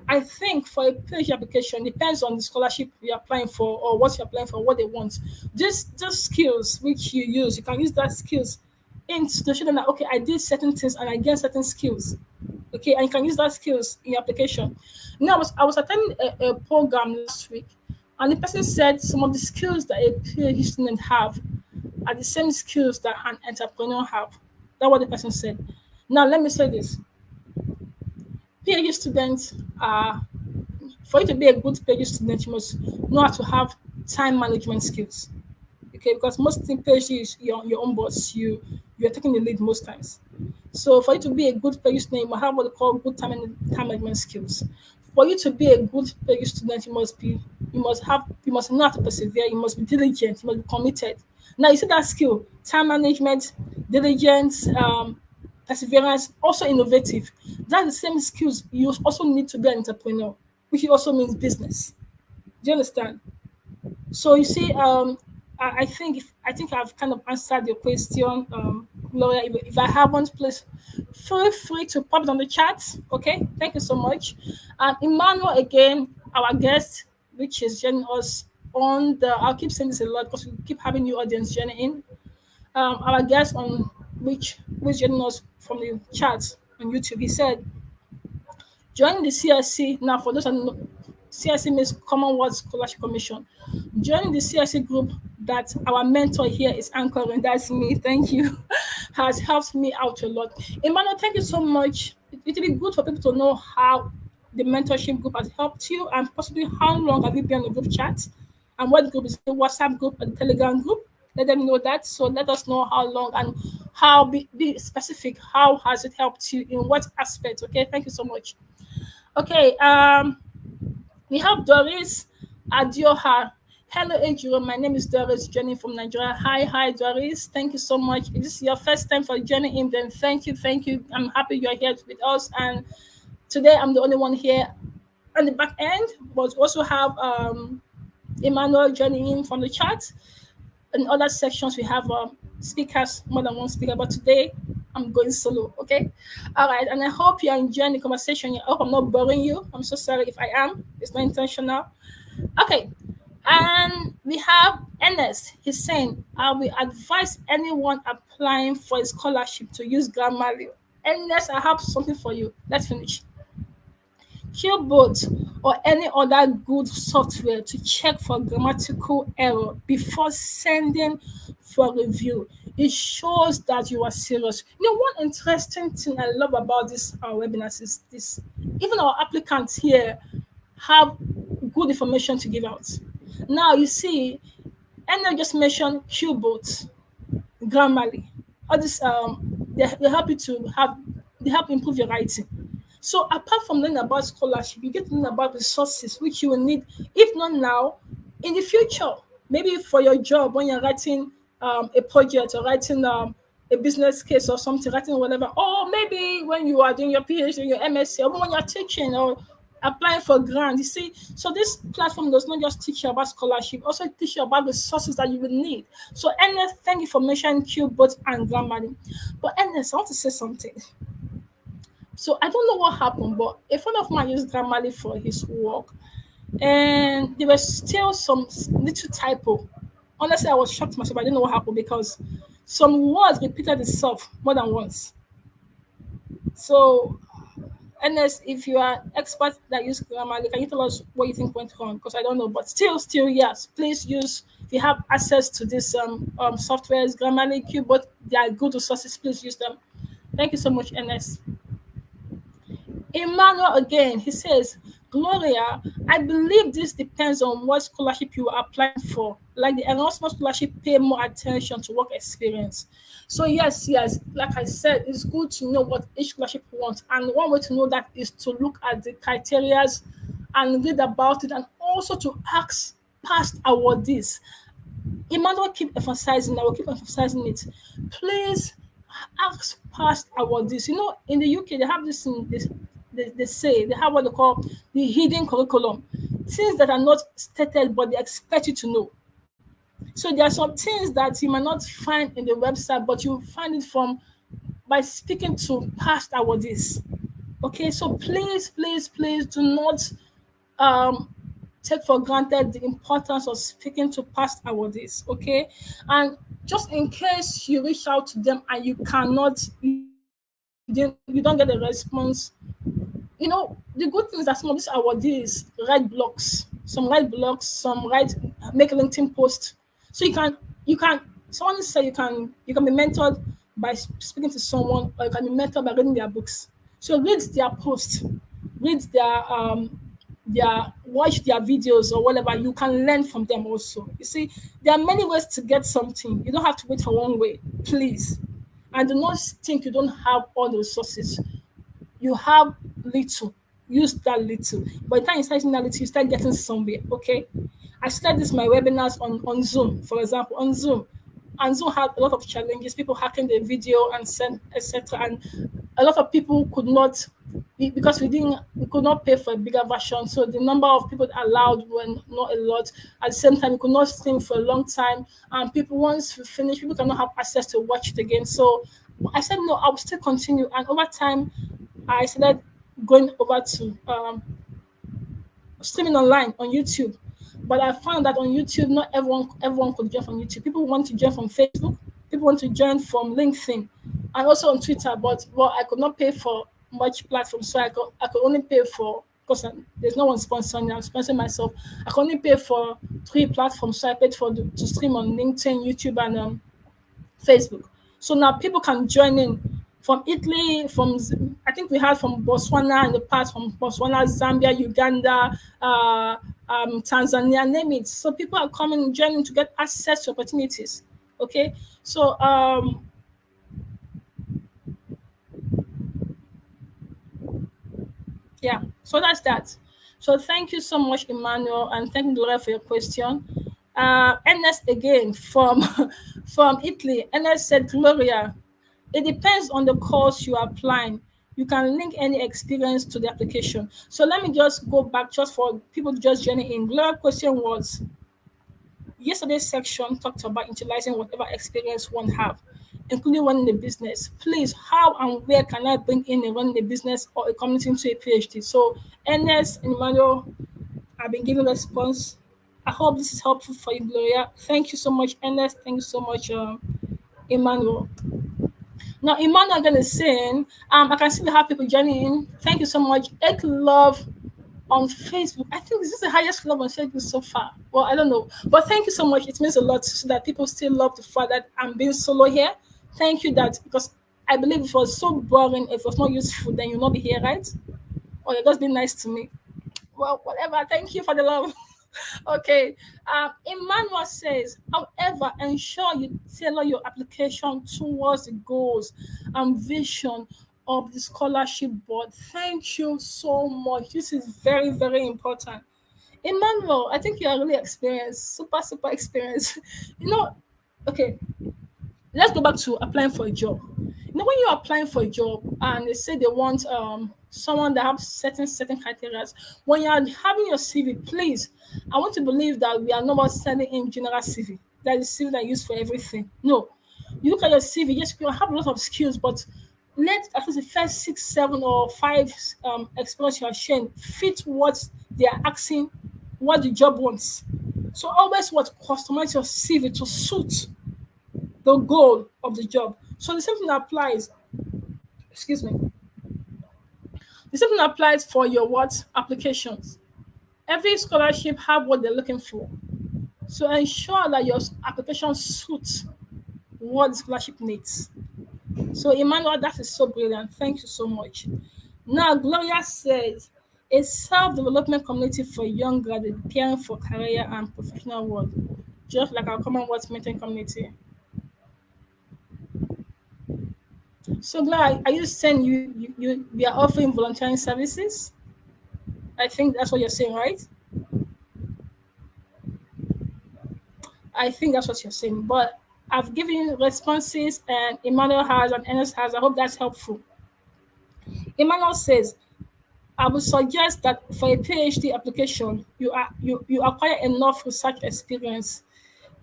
I think for a PhD application, depends on the scholarship you're applying for or what you're applying for, what they want. These skills which you use, you can use that skills in to show them that okay, I did certain things and I gained certain skills. Okay, and you can use that skills in your application. I was attending a program last week, and the person said some of the skills that a PhD student have are the same skills that an entrepreneur have. That's what the person said. Now let me say this: PhD students are, for you to be a good PhD student, you must know how to have time management skills. Okay, because most in PhD is your own boss. You're taking the lead most times. So for you to be a good PhD student, you must have what they call good time management skills. For you to be a good PhD student, you must know how to persevere, you must be diligent, you must be committed. Now you see that skill, time management, diligence, perseverance, also innovative. That's the same skills you also need to be an entrepreneur, which also means business. Do you understand? So you see, I think I've kind of answered your question, Gloria. If I haven't, please feel free to pop it on the chat. Okay, thank you so much. Emmanuel again, our guest, which is joining us on the. I'll keep saying this a lot because we keep having new audience joining in. Our guest on which joining us from the chat on YouTube. He said join the CSC. Now, for those who don't know, CSC means Commonwealth Scholarship Commission. Join the CSC group that our mentor here is anchoring. That's me. Thank you. Has helped me out a lot. Emmanuel, thank you so much. It will be good for people to know how the mentorship group has helped you and possibly how long have you been on the group chat and what group is the WhatsApp group and the Telegram group. Let them know that. So let us know how long and how be specific. How has it helped you in what aspect? Okay, thank you so much. Okay, we have Doris Adioha. Hello, Ejiro. My name is Doris, joining from Nigeria. Hi, Doris. Thank you so much. If this is your first time for joining in, then thank you. I'm happy you're here with us. And today I'm the only one here on the back end, but we also have Emmanuel joining in from the chat. In other sections, we have speakers, more than one speaker, but today I'm going solo, okay? All right, and I hope you're enjoying the conversation. I hope I'm not boring you. I'm so sorry if I am. It's not intentional. Okay, and we have Ernest. He's saying, I will advise anyone applying for a scholarship to use Grammarly. Ernest, I have something for you. Let's finish. Qbot or any other good software to check for grammatical error before sending for review. It shows that you are serious. One interesting thing I love about this webinars is this. Even our applicants here have good information to give out. Now you see, and I just mentioned Qbot, Grammarly. All this they help you to have they help improve your writing. So apart from learning about scholarship, you get to learn about resources which you will need, if not now, in the future. Maybe for your job when you're writing a project or writing a business case or something, writing whatever. Or maybe when you are doing your PhD, your MSc, or when you're teaching or applying for grant. You see, so this platform does not just teach you about scholarship, also teach you about the sources that you will need. So Ernest, thank you for mentioning Q both and Grammarly. But Ernest, I want to say something. So I don't know what happened, but a friend of mine used Grammarly for his work, and there was still some little typo. Honestly, I was shocked myself. I didn't know what happened because some words repeated itself more than once. So Ernest, if you are expert that use Grammarly, can you tell us what you think went wrong? Because I don't know, but still, yes. Please use if you have access to this softwares, Grammarly, Q, but they are good resources. Please use them. Thank you so much, Ernest. Emmanuel again, he says, Gloria, I believe this depends on what scholarship you are applying for. Like the Erasmus scholarship, pay more attention to work experience. So yes, like I said, it's good to know what each scholarship wants. And one way to know that is to look at the criterias and read about it and also to ask past awardees. Emmanuel keep emphasizing, I will keep emphasizing it. Please ask past awardees. You know, in the UK, they have this thing, they say, they have what they call the hidden curriculum. Things that are not stated, but they expect you to know. So there are some things that you might not find in the website, but you find it from by speaking to past awardees. Okay, so please do not um take for granted the importance of speaking to past awardees, okay? And just in case you reach out to them and you don't get a response, you know, the good thing is that some of these awardees write blogs, some write make a LinkedIn post. So you can someone said you can be mentored by speaking to someone, or you can be mentored by reading their books. So read their posts, read their watch their videos or whatever. You can learn from them also. You see, there are many ways to get something. You don't have to wait for one way, please. And do not think you don't have all the resources. You have little, use that little. By the time you start using that little, you start getting somewhere. Okay. I started this my webinars on Zoom, for example, on Zoom. And Zoom had a lot of challenges, people hacking the video and send, etc. And a lot of people could not because we could not pay for a bigger version. So the number of people allowed were not a lot. At the same time, we could not stream for a long time. And people once we finish, people cannot have access to watch it again. So I said no, I will still continue. And over time I started going over to streaming online on YouTube. But I found that on YouTube, not everyone could join from YouTube. People want to join from Facebook. People want to join from LinkedIn, and also on Twitter. But well, I could not pay for much platform, so I could only pay for because there's no one sponsoring me. I'm sponsoring myself. I could only pay for 3 platforms, so I paid for to stream on LinkedIn, YouTube, and Facebook. So now people can join in from Italy, I think we had from Botswana in the past, from Botswana, Zambia, Uganda, Tanzania, name it. So people are coming, joining to get access to opportunities. Okay, so yeah, so that's that. So thank you so much, Emmanuel, and thank you, Gloria, for your question. Ernest again from from Italy. Ernest said, Gloria, it depends on the course you are applying. You can link any experience to the application. So let me just go back just for people just joining in. Gloria's question was yesterday's section talked about utilizing whatever experience one have, including running a business. Please, how and where can I bring in a running a business or a community into a PhD? So Ernest and Emmanuel, I've been giving response. I hope this is helpful for you, Gloria. Thank you so much, Ernest. Thank you so much, Emmanuel. Now, Emmanuel again is saying, I can see we have people joining in. Thank you so much. Egg love on Facebook. I think this is the highest love on Facebook so far. Well, I don't know. But thank you so much. It means a lot so that people still love the fact that I'm being solo here. Thank you that because I believe if it was so boring, if it was not useful, then you'll not be here, right? Or you're just being nice to me. Well, whatever. Thank you for the love. Okay. Emmanuel says, however, ensure you tailor your application towards the goals and vision of the scholarship board. Thank you so much. This is very, very important. Emmanuel, I think you are really experienced, super experienced. You know, okay, let's go back to applying for a job. when you're applying for a job and they say they want someone that have certain criteria, when you're having your CV, please, I want to believe that we are not about sending in general CV. That is CV that is used for everything. No. You look at your CV, yes, you have a lot of skills, but let at least the first 6, 7, or 5 experience you are sharing fit what they are asking, what the job wants. So always what customize your CV to suit the goal of the job. So the same thing applies. Excuse me. The same thing applies for your what applications. Every scholarship have what they're looking for. So ensure that your application suits what the scholarship needs. So Emmanuel, that is so brilliant. Thank you so much. Now Gloria says a self-development community for young graduates preparing for career and professional world, just like our Commonwealth mentoring community. So Gloria, are you saying we are offering volunteering services? I think that's what you're saying, right? I think that's what you're saying. But I've given you responses, and Emmanuel has and Ernest has. I hope that's helpful. Emmanuel says, I would suggest that for a PhD application, you acquire enough research experience.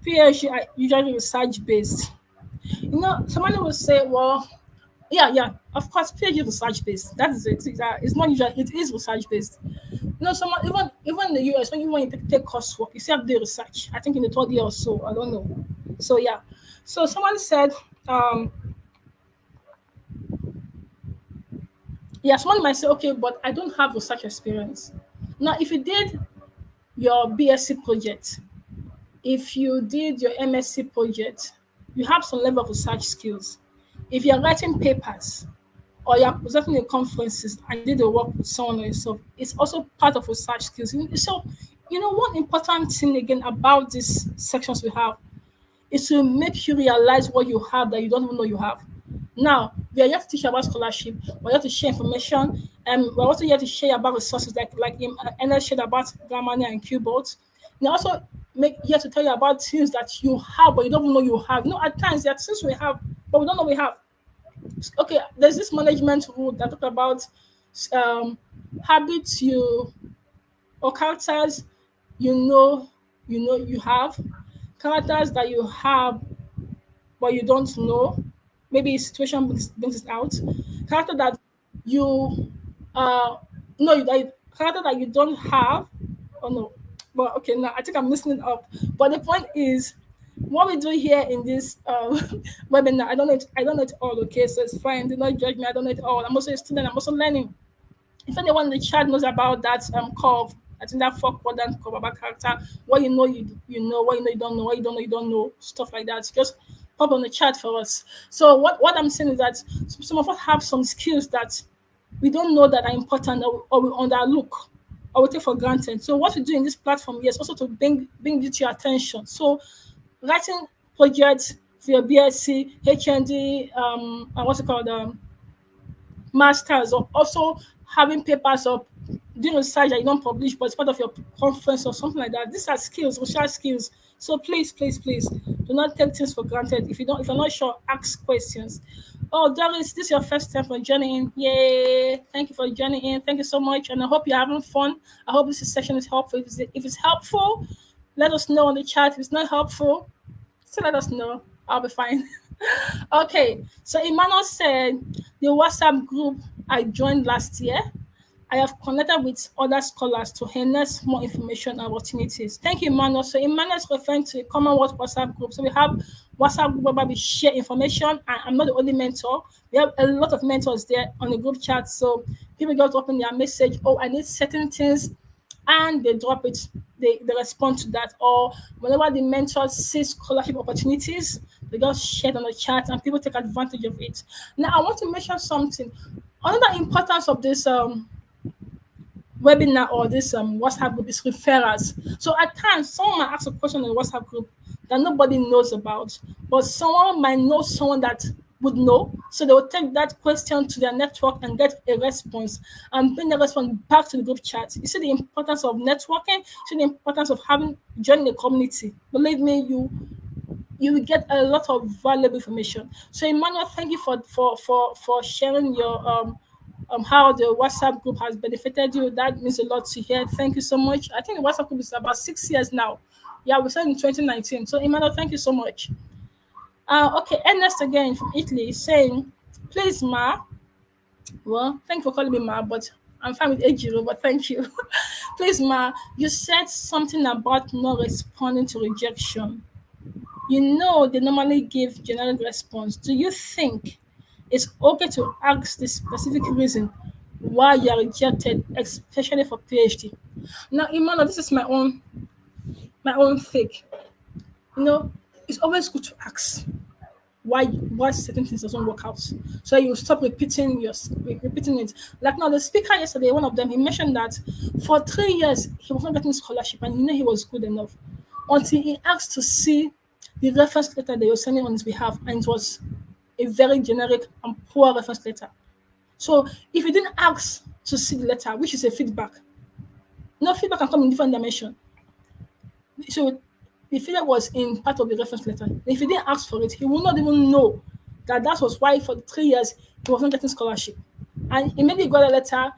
PhD are usually research based. Somebody will say, well, yeah, of course, PhD is research based. That is it. It's not usually, it is research based. Someone even in the US, when you take coursework, you still have to do research. I think in the third year or so, I don't know. So yeah. So someone said, um, yeah, someone might say, okay, but I don't have research experience. Now, if you did your BSc project, if you did your MSc project, you have some level of research skills. If you're writing papers or you're presenting in conferences and you did the work with someone or yourself, it's also part of research skills. So, one important thing again about these sections we have is to make you realize what you have that you don't even know you have. Now, we are here to teach about scholarship. We're here to share information, and we're also here to share about resources like Ernest shared about Grammarly and Qbolt. We also make here to tell you about things that you have but you don't even know you have. At times there are things we have but we don't know we have. Okay, there's this management rule that talk about um, habits or characters you have, characters that you have but you don't know. Maybe situation brings it out. Character that you no that character that you don't have. Oh no. But okay, now I think I'm listening up. But the point is, what we do here in this webinar, I don't know it all. Okay, so it's fine. Do not judge me. I don't know it all. I'm also a student. I'm also learning. If anyone in the chat knows about that curve, I think that 4 quadrant curve about character, what you know, what you don't know, what you don't know, stuff like that. Just pop on the chat for us. So what I'm saying is that some of us have some skills that we don't know that are important, or we underlook, or we take for granted. So what we do in this platform here is also to bring it to your attention. So writing projects for your BSc, HND, what's it called, masters, or also having papers or doing research that you don't publish but it's part of your conference or something like that. These are skills, social skills. So please do not take things for granted. If you're not sure, ask questions. Oh, Doris, this is your first time for joining in. Yay! Thank you for joining in. Thank you so much, and I hope you're having fun. I hope this session is helpful. If it's helpful, let us know on the chat. If it's not helpful, still let us know. I'll be fine. Okay, so Emmanuel said the WhatsApp group I joined last year. I have connected with other scholars to harness more information and opportunities. Thank you, Emmanuel. So Emmanuel is referring to a Commonwealth WhatsApp group. So we have WhatsApp group where we share information. And I'm not the only mentor. We have a lot of mentors there on the group chat. So people just open their message. Oh, I need certain things, and they drop it. They respond to that. Or whenever the mentor sees scholarship opportunities, they just share it on the chat and people take advantage of it. Now I want to mention something. Another importance of this webinar or this WhatsApp group is referrals. So at times, someone might ask a question in the WhatsApp group that nobody knows about, but someone might know someone that would know. So they will take that question to their network and get a response and bring the response back to the group chat. You see the importance of networking, you see the importance of having joining a community. Believe me, you will get a lot of valuable information. So Emmanuel, thank you for sharing your how the WhatsApp group has benefited you. That means a lot to hear. Thank you so much. I think the WhatsApp group is about 6 years now. Yeah, we started in 2019. So Emmanuel, thank you so much. Okay, Ernest again from Italy is saying, please, Ma. Well, thank you for calling me Ma, but I'm fine with Ejiro, but thank you. Please, Ma, you said something about not responding to rejection. You know they normally give generic response. Do you think it's okay to ask the specific reason why you are rejected, especially for PhD? Now, Imano, this is my own take. You know, it's always good to ask why certain things doesn't work out. So you stop repeating it. Like now, the speaker yesterday, one of them, he mentioned that for 3 years he was not getting scholarship, and he was good enough until he asked to see the reference letter they were sending on his behalf, and it was a very generic and poor reference letter. So if you didn't ask to see the letter, which is a feedback, no feedback can come in different dimension. So the failure was in part of the reference letter. If he didn't ask for it, he would not even know that was why for 3 years he was not getting scholarship. And immediately he got a letter,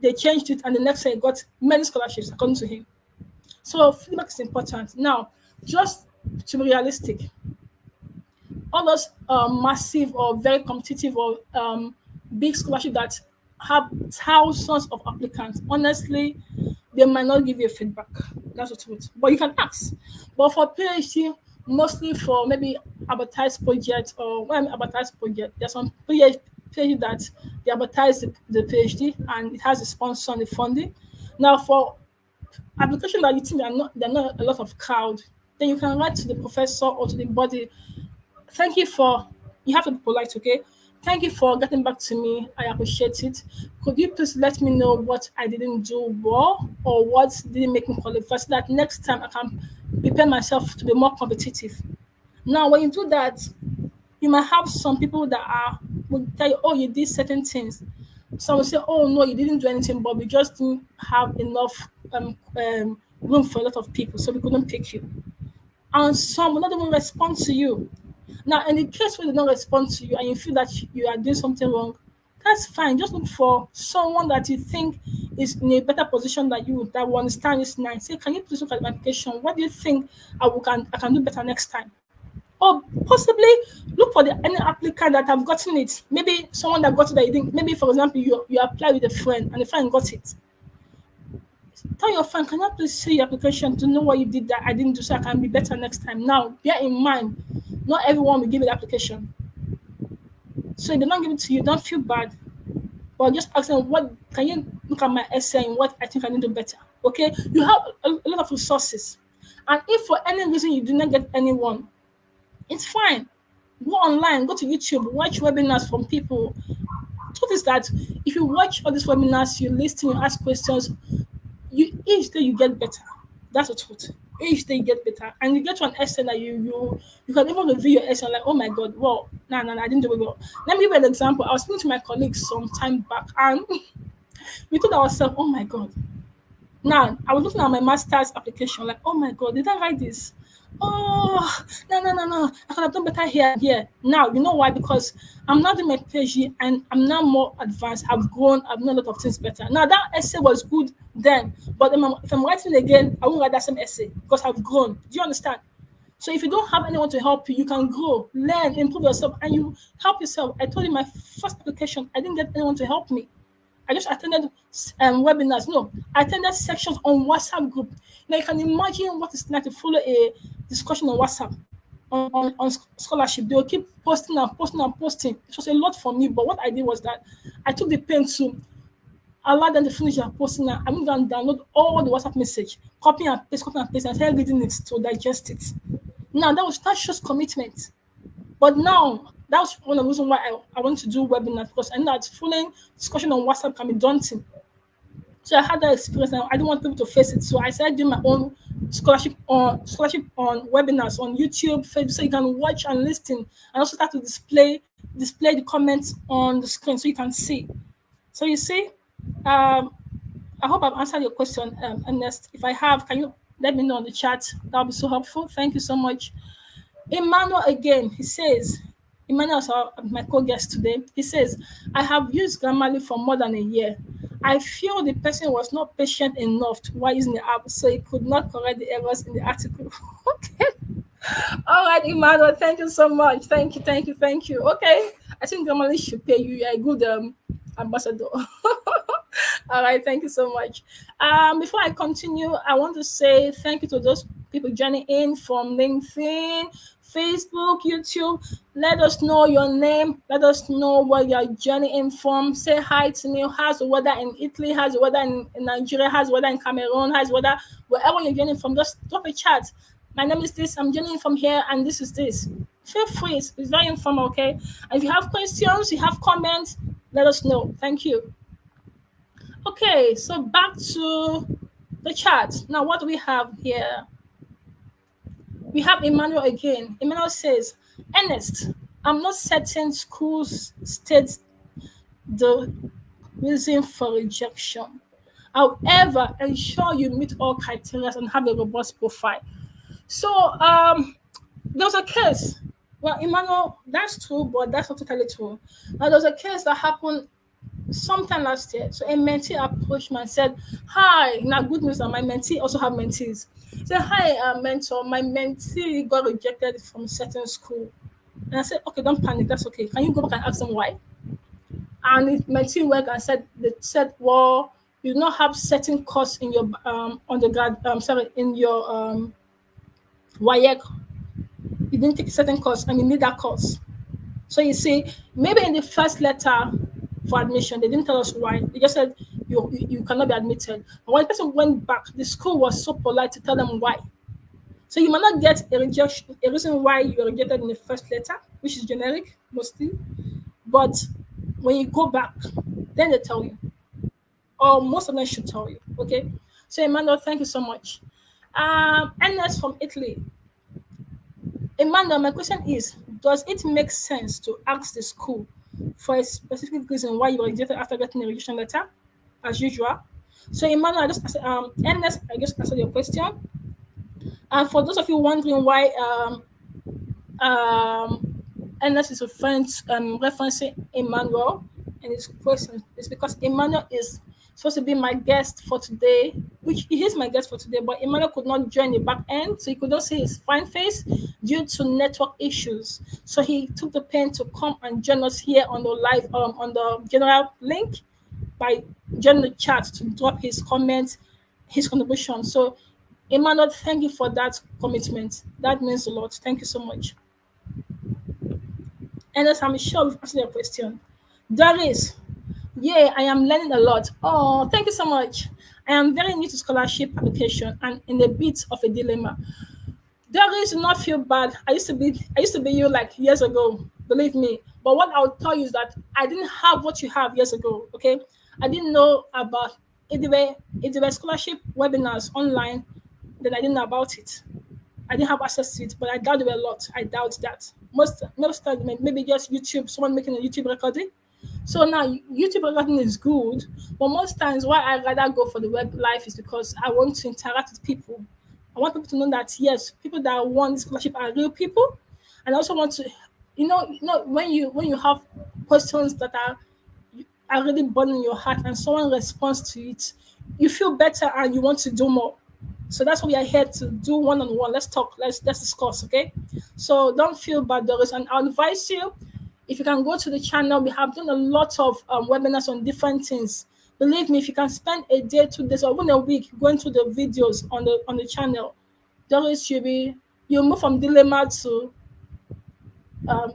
they changed it, and the next year he got many scholarships according to him. So feedback is important. Now, just to be realistic, all those massive or very competitive or big scholarship that have thousands of applicants, honestly, they might not give you a feedback. That's the truth. But you can ask. But for PhD, mostly for maybe advertised project or when advertised project, there's some PhD that they advertise the PhD and it has a sponsor and the funding. Now for application that you think they're not a lot of crowd, then you can write to the professor or to the body. Thank you for, you have to be polite, okay? Thank you for getting back to me. I appreciate it. Could you please let me know what I didn't do well or what didn't make me qualify so that next time I can prepare myself to be more competitive? Now, when you do that, you might have some people that will tell you, oh, you did certain things. Some will say, oh, no, you didn't do anything, but we just didn't have enough room for a lot of people, so we couldn't pick you. And some will not even respond to you. Now, in the case where they don't respond to you and you feel that you are doing something wrong, that's fine. Just look for someone that you think is in a better position than you, that will understand this now. Say, can you please look at my application? What do you think I can do better next time? Or possibly look for any applicant that have gotten it. Maybe someone that got it that you think, maybe for example, you apply with a friend and the friend got it. Tell your friend, can you please see your application to know what you did that I didn't do so I can be better next time? Now, bear in mind, not everyone will give you the application. So if they don't give it to you, don't feel bad. But just ask them, what can you look at my essay and what I think I need to do better? Okay? You have a lot of resources. And if for any reason you do not get anyone, it's fine. Go online, go to YouTube, watch webinars from people. Truth is that if you watch all these webinars, you listen, you ask questions, each day you get better. That's the truth. Each day you get better, and you get to an extent that you can even review your essay like, oh my god, well, no, I didn't do it well. Let me give you an example. I was speaking to my colleagues some time back, and we told ourselves, oh my god. Now I was looking at my master's application, like, oh my god, did I write this? Oh no, I could have done better here and here. Now you know why? Because I'm now doing my PhD and I'm now more advanced. I've grown, I've known a lot of things better. Now that essay was good then, but if I'm writing it again, I won't write that same essay because I've grown. Do you understand? So if you don't have anyone to help you, you can grow, learn, improve yourself, and you help yourself. I told you my first application, I didn't get anyone to help me. I just attended webinars. No, I attended sections on WhatsApp group. Now you can imagine what it's like to follow a discussion on WhatsApp on scholarship. They will keep posting and posting and posting. It was a lot for me, but what I did was that I took the pen to allow them to finish their posting. And I went and download all the WhatsApp message, copy and paste, and started reading it to digest it. Now that shows commitment. But now that was one of the reasons why I wanted to do webinars, because I know that following discussion on WhatsApp can be daunting. So I had that experience and I didn't want people to face it. So I started doing my own scholarship on webinars on YouTube, Facebook, so you can watch and listen, and also start to display the comments on the screen so you can see. So you see, I hope I've answered your question, Ernest. If I have, can you let me know in the chat? That'll be so helpful. Thank you so much. Emmanuel again, he says, Emmanuel is my co-guest today. He says, I have used Grammarly for more than a year. I feel the person was not patient enough while using the app, so he could not correct the errors in the article. Okay. All right, Emmanuel, thank you so much. Thank you, thank you, thank you. Okay. I think Grammarly should pay you. You're a good ambassador. All right, thank you so much. Before I continue, I want to say thank you to those people joining in from LinkedIn, Facebook, YouTube. Let us know your name. Let us know where you're joining in from. Say hi to me. How's the weather in Italy? How's the weather in Nigeria? How's the weather in Cameroon? How's the weather wherever you're joining from? Just drop a chat. My name is this. I'm joining from here, and this is this. Feel free. It's very informal, okay? And if you have questions, you have comments, let us know. Thank you. Okay, so back to the chat. Now, what do we have here? We have Emmanuel again. Emmanuel says, Ernest, I'm not certain schools state the reason for rejection. However, ensure you meet all criteria and have a robust profile. So, there was a case. Well, Emmanuel, that's true, but that's not totally true. Now, there was a case that happened sometime last year. So a mentee approached me and said, hi, now good news that my mentee also have mentees. Said, hi, mentor, my mentee got rejected from a certain school. And I said, okay, don't panic, that's okay. Can you go back and ask them why? And the mentee went and said, they said, well, you do not have certain course in your undergrad, in your WAEC. You didn't take a certain course and you need that course. So you see, maybe in the first letter for admission, they didn't tell us why. They just said you cannot be admitted. But when the person went back, the school was so polite to tell them why. So you might not get a rejection, a reason why you were rejected in the first letter, which is generic mostly. But when you go back, then they tell you, or most of them should tell you. Okay. So Emmanuel, thank you so much. Ernest from Italy. Emmanuel, my question is, does it make sense to ask the school for a specific reason why you were rejected after getting a rejection letter, as usual? So, Emmanuel, Ernest, I just answered your question. And for those of you wondering why Ernest is referencing Emmanuel in his question, it's because Emmanuel is supposed to be my guest for today, which he is my guest for today, but Emmanuel could not join the back end, so he could not see his fine face due to network issues. So he took the pain to come and join us here on the live on the general link by joining the chat to drop his comments, his contribution. So Emmanuel, thank you for that commitment. That means a lot. Thank you so much. And as I'm sure we've answered your question. Doris, yeah, I am learning a lot. Oh, thank you so much. I am very new to scholarship application and in a bit of a dilemma. Doris, do not feel bad. I used to be you like years ago, believe me. But what I'll tell you is that I didn't have what you have years ago. Okay. I didn't know about either scholarship webinars online, then I didn't know about it. I didn't have access to it, but I doubt it a lot. I doubt that. Most times maybe just YouTube, someone making a YouTube recording. So now YouTube recording is good, but most times why I rather go for the web life is because I want to interact with people. I want people to know that yes, people that want this scholarship are real people, and I also want to, when you have questions that are really burning your heart and someone responds to it, you feel better and you want to do more. So that's what we are here to do one on one. Let's talk. Let's discuss. Okay. So don't feel bad, Doris. And I'll advise you if you can go to the channel. We have done a lot of webinars on different things. Believe me, if you can spend a day, 2 days, or even a week going through the videos on the channel, Doris, you'll move from dilemma to I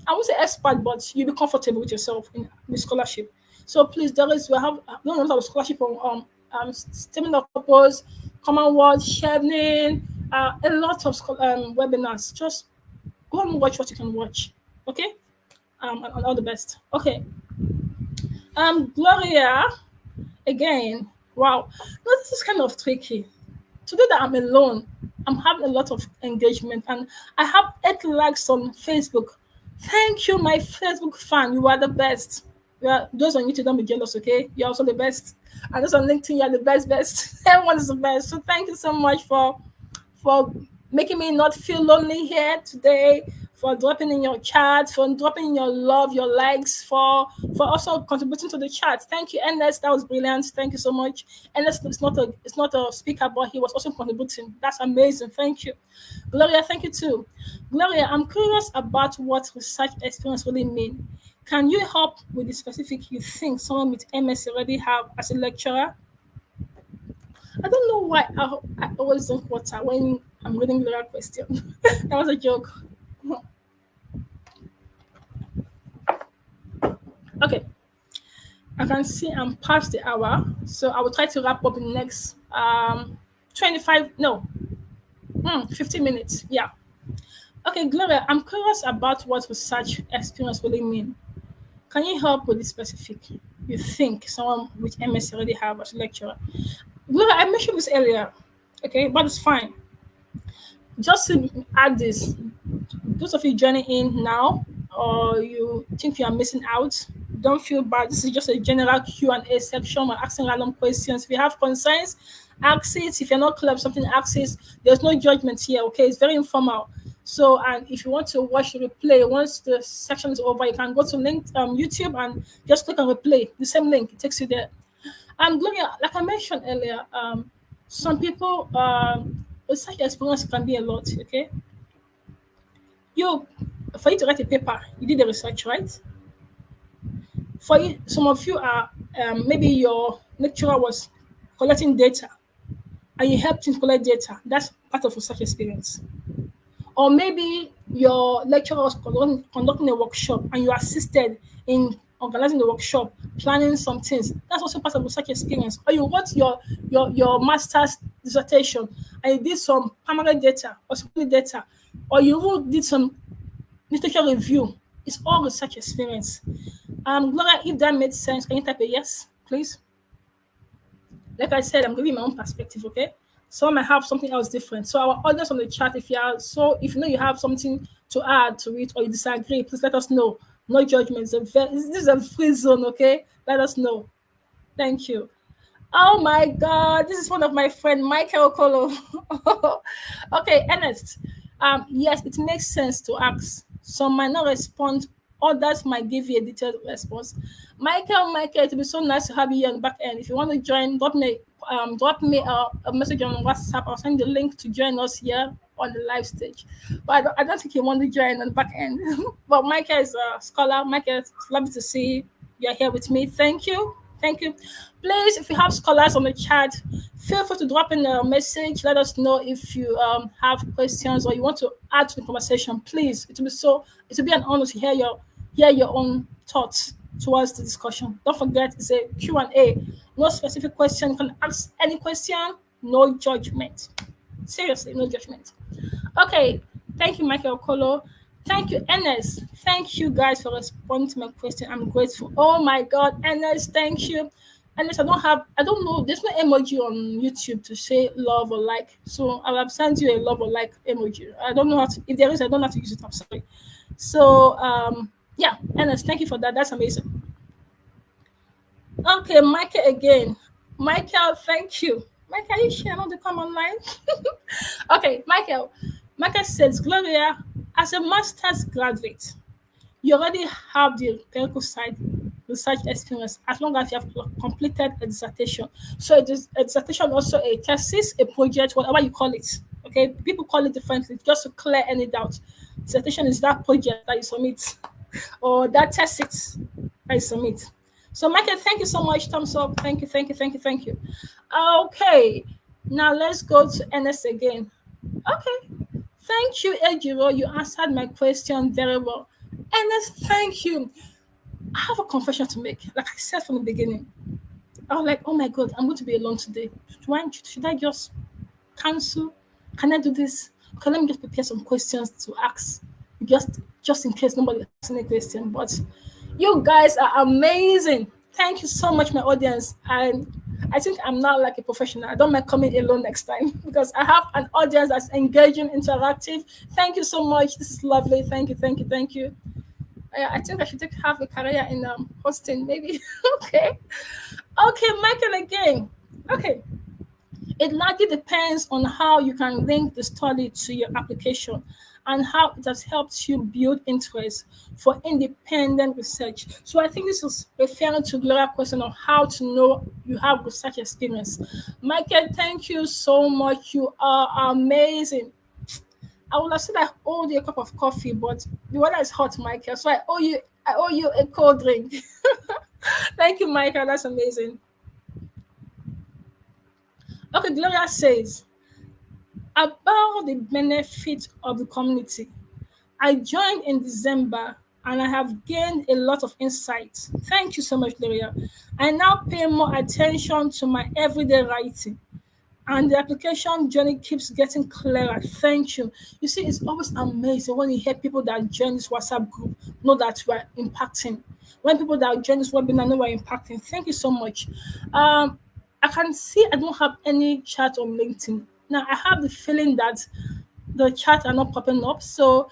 won't say expert, but you'll be comfortable with yourself in the scholarship. So please, Doris, we have done a lot of scholarship on statement of purpose, Commonwealth, sharing, a lot of webinars. Just go and watch what you can watch. Okay? And all the best. Okay. Gloria, again. Wow. No, this is kind of tricky. Today that I'm alone, I'm having a lot of engagement and I have 8 likes on Facebook. Thank you, my Facebook fan. You are the best. Those on YouTube, don't be jealous, okay? You're also the best. And those on LinkedIn, you're the best. Everyone is the best. So thank you so much for making me not feel lonely here today, for dropping in your chat, for dropping in your love, your likes, for also contributing to the chat. Thank you, Ernest. That was brilliant. Thank you so much. Ernest is not a speaker, but he was also contributing. That's amazing. Thank you. Gloria, thank you too. Gloria, I'm curious about what research experience really mean. Can you help with the specific you think someone with MS already have as a lecturer? I don't know why I always drink water when I'm reading Gloria question. That was a joke. Okay, I can see I'm past the hour, so I will try to wrap up in the next 25, no, 15 minutes. Yeah. Okay, Gloria, I'm curious about what research experience really mean. Can you help with the specific you think someone with MS already have as a lecturer? Gloria, I mentioned this earlier, okay, but it's fine. Just to add this, those of you joining in now, or you think you are missing out, don't feel bad. This is just a general Q&A section. We're asking random questions. If you have concerns, ask it. If you're not clear of something, ask it. There's no judgment here, okay? It's very informal. So, and if you want to watch the replay, once the section is over, you can go to link YouTube and just click on replay. The same link, it takes you there. Gloria, like I mentioned earlier, some people, research experience can be a lot, okay? You, for you to write a paper, you did the research, right? For you, some of you are maybe your lecturer was collecting data and you helped him collect data. That's part of research experience. Or maybe your lecturer was conducting a workshop and you assisted in organizing the workshop, planning some things. That's also part of research experience. Or you wrote your master's dissertation and you did some primary data or secondary data, or you did some literature review. It's all research experience. Gloria, if that made sense, can you type a yes, please? Like I said, I'm giving my own perspective, okay? Some might have something else different. So our audience on the chat, if you know you have something to add to it or you disagree, please let us know. No judgment. This is a free zone, okay? Let us know. Thank you. Oh my God, this is one of my friend Michael Okolo. Okay, Ernest. Yes, it makes sense to ask. Some might not respond, others might give you a detailed response. Michael, it would be so nice to have you here on the back end. If you want to join, drop me a message on WhatsApp. I'll send the link to join us here on the live stage. But I don't think you want to join on the back end. But Michael is a scholar. Michael, it's lovely to see you're here with me. Thank you. Thank you. Please, if you have scholars on the chat, feel free to drop in a message. Let us know if you have questions or you want to add to the conversation. Please, it will be an honor to hear your own thoughts towards the discussion. Don't forget, it's a Q&A. No specific question. You can ask any question. No judgment. Seriously, no judgment. Okay. Thank you, Michael Okolo. Thank you, Ernest. Thank you guys for responding to my question. I'm grateful. Oh my God, Ernest, thank you. Ernest, I don't know, there's no emoji on YouTube to say love or like. So I'll have sent you a love or like emoji. I don't know if there is, I don't know how to use it. I'm sorry. So yeah, Ernest, thank you for that. That's amazing. Okay, Michael again. Michael, thank you. Michael, are you sure not to come online? Okay, Michael. Michael says, Gloria, as a master's graduate, you already have the empirical side research experience as long as you have completed a dissertation. So it is a dissertation, also a thesis, a project, whatever you call it. Okay, people call it differently just to clear any doubt. Dissertation is that project that you submit or that thesis that you submit. So Michael, thank you so much. Thumbs up. Thank you, thank you, thank you, thank you. Okay, now let's go to Ernest again. Okay, thank you, Ejiro. You answered my question very well. Ernest, thank you. I have a confession to make. Like I said from the beginning, I was like, oh my God, I'm going to be alone today. Should I just cancel? Can I do this? Okay, let me just prepare some questions to ask, just in case nobody asks any question. But you guys are amazing. Thank you so much, my audience. And I think I'm now like a professional. I don't mind coming alone next time because I have an audience that's engaging, interactive. Thank you so much. This is lovely. Thank you, thank you, thank you. I think I should have a career in hosting, maybe. Okay. Okay, Michael again. Okay. It largely depends on how you can link the study to your application and how it has helped you build interest for independent research. So I think this is referring to Gloria's question on how to know you have research experience. Michael, thank you so much. You are amazing. I would have said I owe you a cup of coffee, but the weather is hot, Michael. So I owe you a cold drink. Thank you, Michael. That's amazing. Okay, Gloria says about the benefit of the community. I joined in December and I have gained a lot of insight. Thank you so much, Gloria. I now pay more attention to my everyday writing and the application journey keeps getting clearer. Thank you. You see, it's always amazing when you hear people that join this WhatsApp group know that we're impacting. When people that join this webinar know we're impacting. Thank you so much. I can see I don't have any chat on LinkedIn. Now I have the feeling that the chat are not popping up. So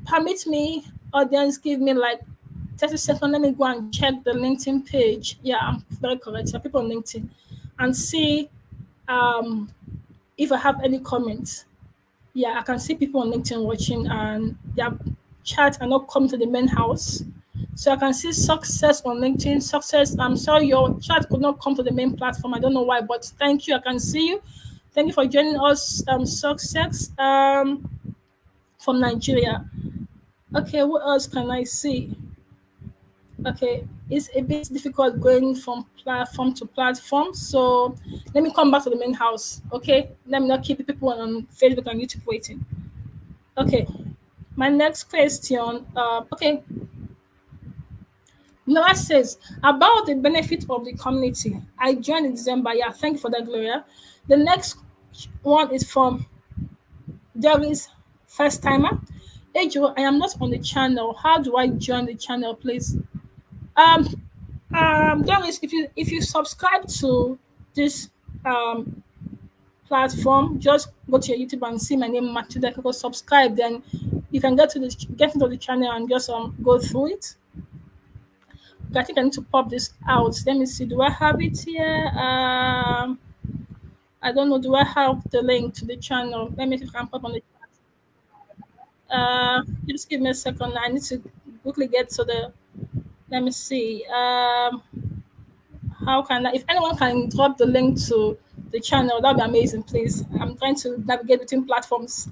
permit me, audience, give me like 30 seconds. Let me go and check the LinkedIn page. Yeah, I'm very correct. So people on LinkedIn and see um if I have any comments. Yeah, I can see people on LinkedIn watching and their chat are not coming to the main house. So I can see success on LinkedIn. Success. I'm sorry, your chat could not come to the main platform. I don't know why, but thank you. I can see you. Thank you for joining us. Success from Nigeria. Okay, what else can I see? Okay, it's a bit difficult going from platform to platform. So let me come back to the main house. Okay, let me not keep people on Facebook and YouTube waiting. Okay, my next question. Okay, Noah says about the benefit of the community. I joined in December. Yeah, thank you for that, Gloria. The next one is from Doris, first timer. Ejiro, I am not on the channel. How do I join the channel, please? Um, Doris, if you subscribe to this um platform, just go to your YouTube and see my name, Matilda. Ikoko, subscribe, then you can get into the channel and just go through it. I think I need to pop this out. Let me see. Do I have it here? I don't know. Do I have the link to the channel? Let me see if I can pop on the. Just give me a second. I need to quickly get to the. Let me see. How can I? If anyone can drop the link to the channel, that'd be amazing, please. I'm trying to navigate between platforms.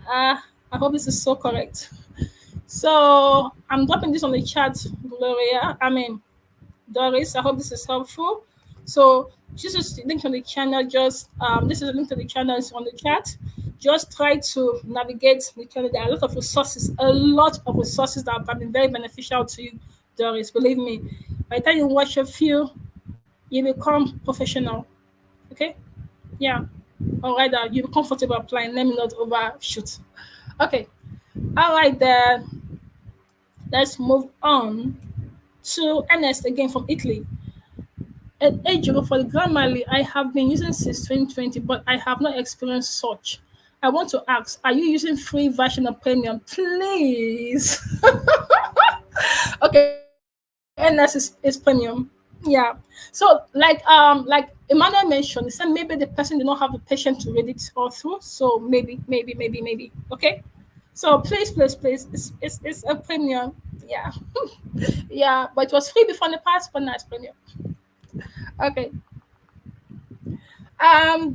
I hope this is so correct. So I'm dropping this on the chat, Gloria. I mean, Doris. I hope this is helpful. So this is the link on the channel. Just this is a link to the channel is on the chat. Just try to navigate the channel. There are a lot of resources that have been very beneficial to you, Doris. Believe me. By the time you watch a few, you become professional. Okay? Yeah. Or rather, you be comfortable applying. Let me not overshoot. Okay. All right, then. Let's move on to Ernest again from Italy. At Ejiro for the Grammarly, I have been using since 2020, but I have not experienced such. I want to ask, are you using free version of premium? Please. Okay, Ernest is premium. Yeah. So like Emmanuel mentioned, he said maybe the person did not have the patience to read it all through. So maybe. Okay. So please, it's a premium. Yeah. Yeah, but it was free before in the past, but now it's premium. Okay.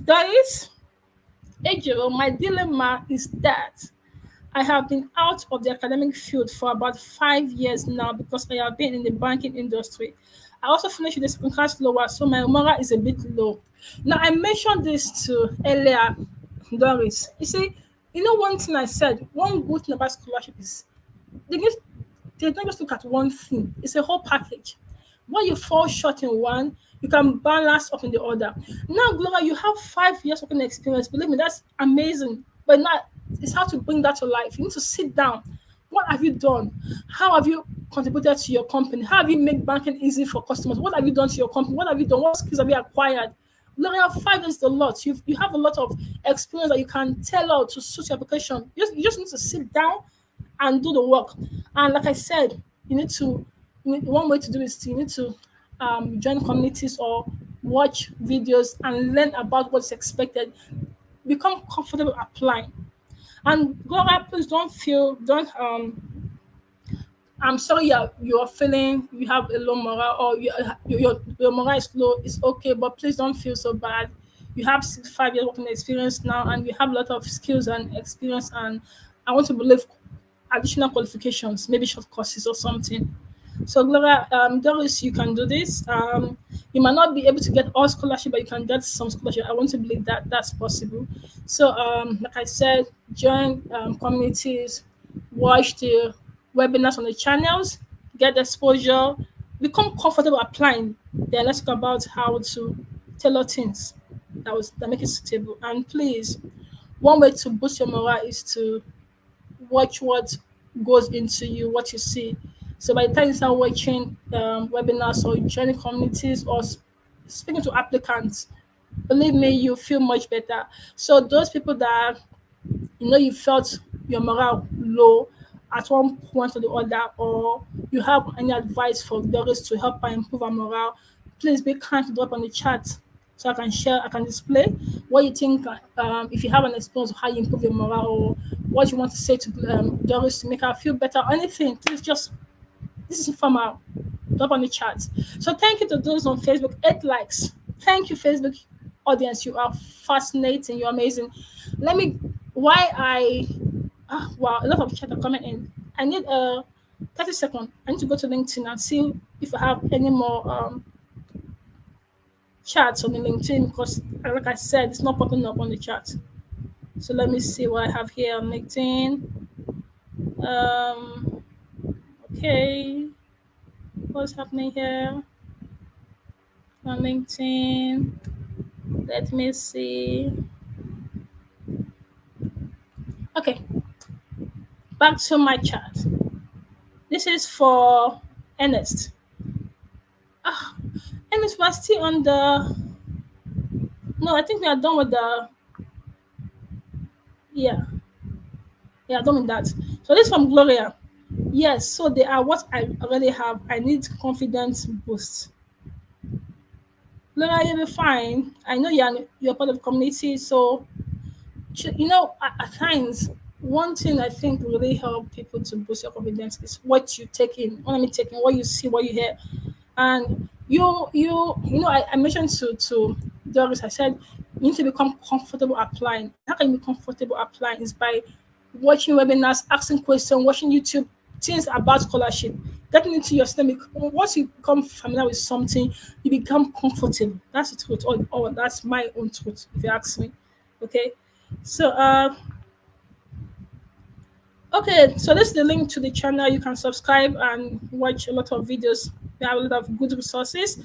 Doris, Ejiro, my dilemma is that I have been out of the academic field for about 5 years now because I have been in the banking industry. I also finished with the second class lower, so my moral is a bit low. Now I mentioned this to earlier, Doris. You see, you know one thing I said, one good thing about scholarship is they just they don't just look at one thing. It's a whole package. When you fall short in one, you can balance up in the other. Now, Gloria, you have 5 years working experience. Believe me, that's amazing. But now it's how to bring that to life. You need to sit down. What have you done? How have you contributed to your company? How have you made banking easy for customers? What have you done to your company? What have you done? What skills have you acquired? Gloria, 5 years is a lot. You have a lot of experience that you can tell out to suit your application. You just need to sit down and do the work. And like I said, one way to do is you need to join communities or watch videos, and learn about what's expected. Become comfortable applying. And Gloria, please I'm sorry you're feeling you have a low morale, or your morale is low. It's okay, but please don't feel so bad. You have 5 years working experience now, and you have a lot of skills and experience, and I want to believe additional qualifications, maybe short courses or something. So Gloria, Doris, you can do this. You might not be able to get all scholarship, but you can get some scholarship. I want to believe that that's possible. So, like I said, join communities, watch the webinars on the channels, get exposure, become comfortable applying. Then let's talk about how to tailor things that make it suitable. And please, one way to boost your morale is to watch what goes into you, what you see. So by the time you start watching webinars or joining communities or speaking to applicants, believe me, you feel much better. So those people that you felt your morale low at one point or the other, or you have any advice for others to help her improve her morale, please be kind to drop on the chat so I can display what you think. If you have an experience of how you improve your morale, or what you want to say to Doris to make her feel better, or anything, please just this is informal. Drop on the chat. So thank you to those on Facebook. 8 likes. Thank you, Facebook audience. You are fascinating. You're amazing. Let me why I wow, a lot of chat are coming in. I need 30 seconds. I need to go to LinkedIn and see if I have any more chats on the LinkedIn, because like I said, it's not popping up on the chat. So let me see what I have here on LinkedIn. Um okay. What's happening here on LinkedIn? Let me see. Okay, back to my chat. This is for Ernest. Ah, Ernest, we're still on the. No, I think we are done with the. Yeah, yeah, done with that. So this from Gloria. Yes, so they are what I already have. I need confidence boost. Gloria, you'll be fine. I know you're part of the community, so at times, one thing I think will really help people to boost your confidence is what you take in. What I mean, taking what you see, what you hear, and I mentioned to Doris. I said you need to become comfortable applying. How can you be comfortable applying? Is by watching webinars, asking questions, watching YouTube things about scholarship, getting into your system. Once you become familiar with something, you become comfortable. That's the truth. Or that's my own truth, if you ask me. Okay. So okay, so this is the link to the channel. You can subscribe and watch a lot of videos. We have a lot of good resources.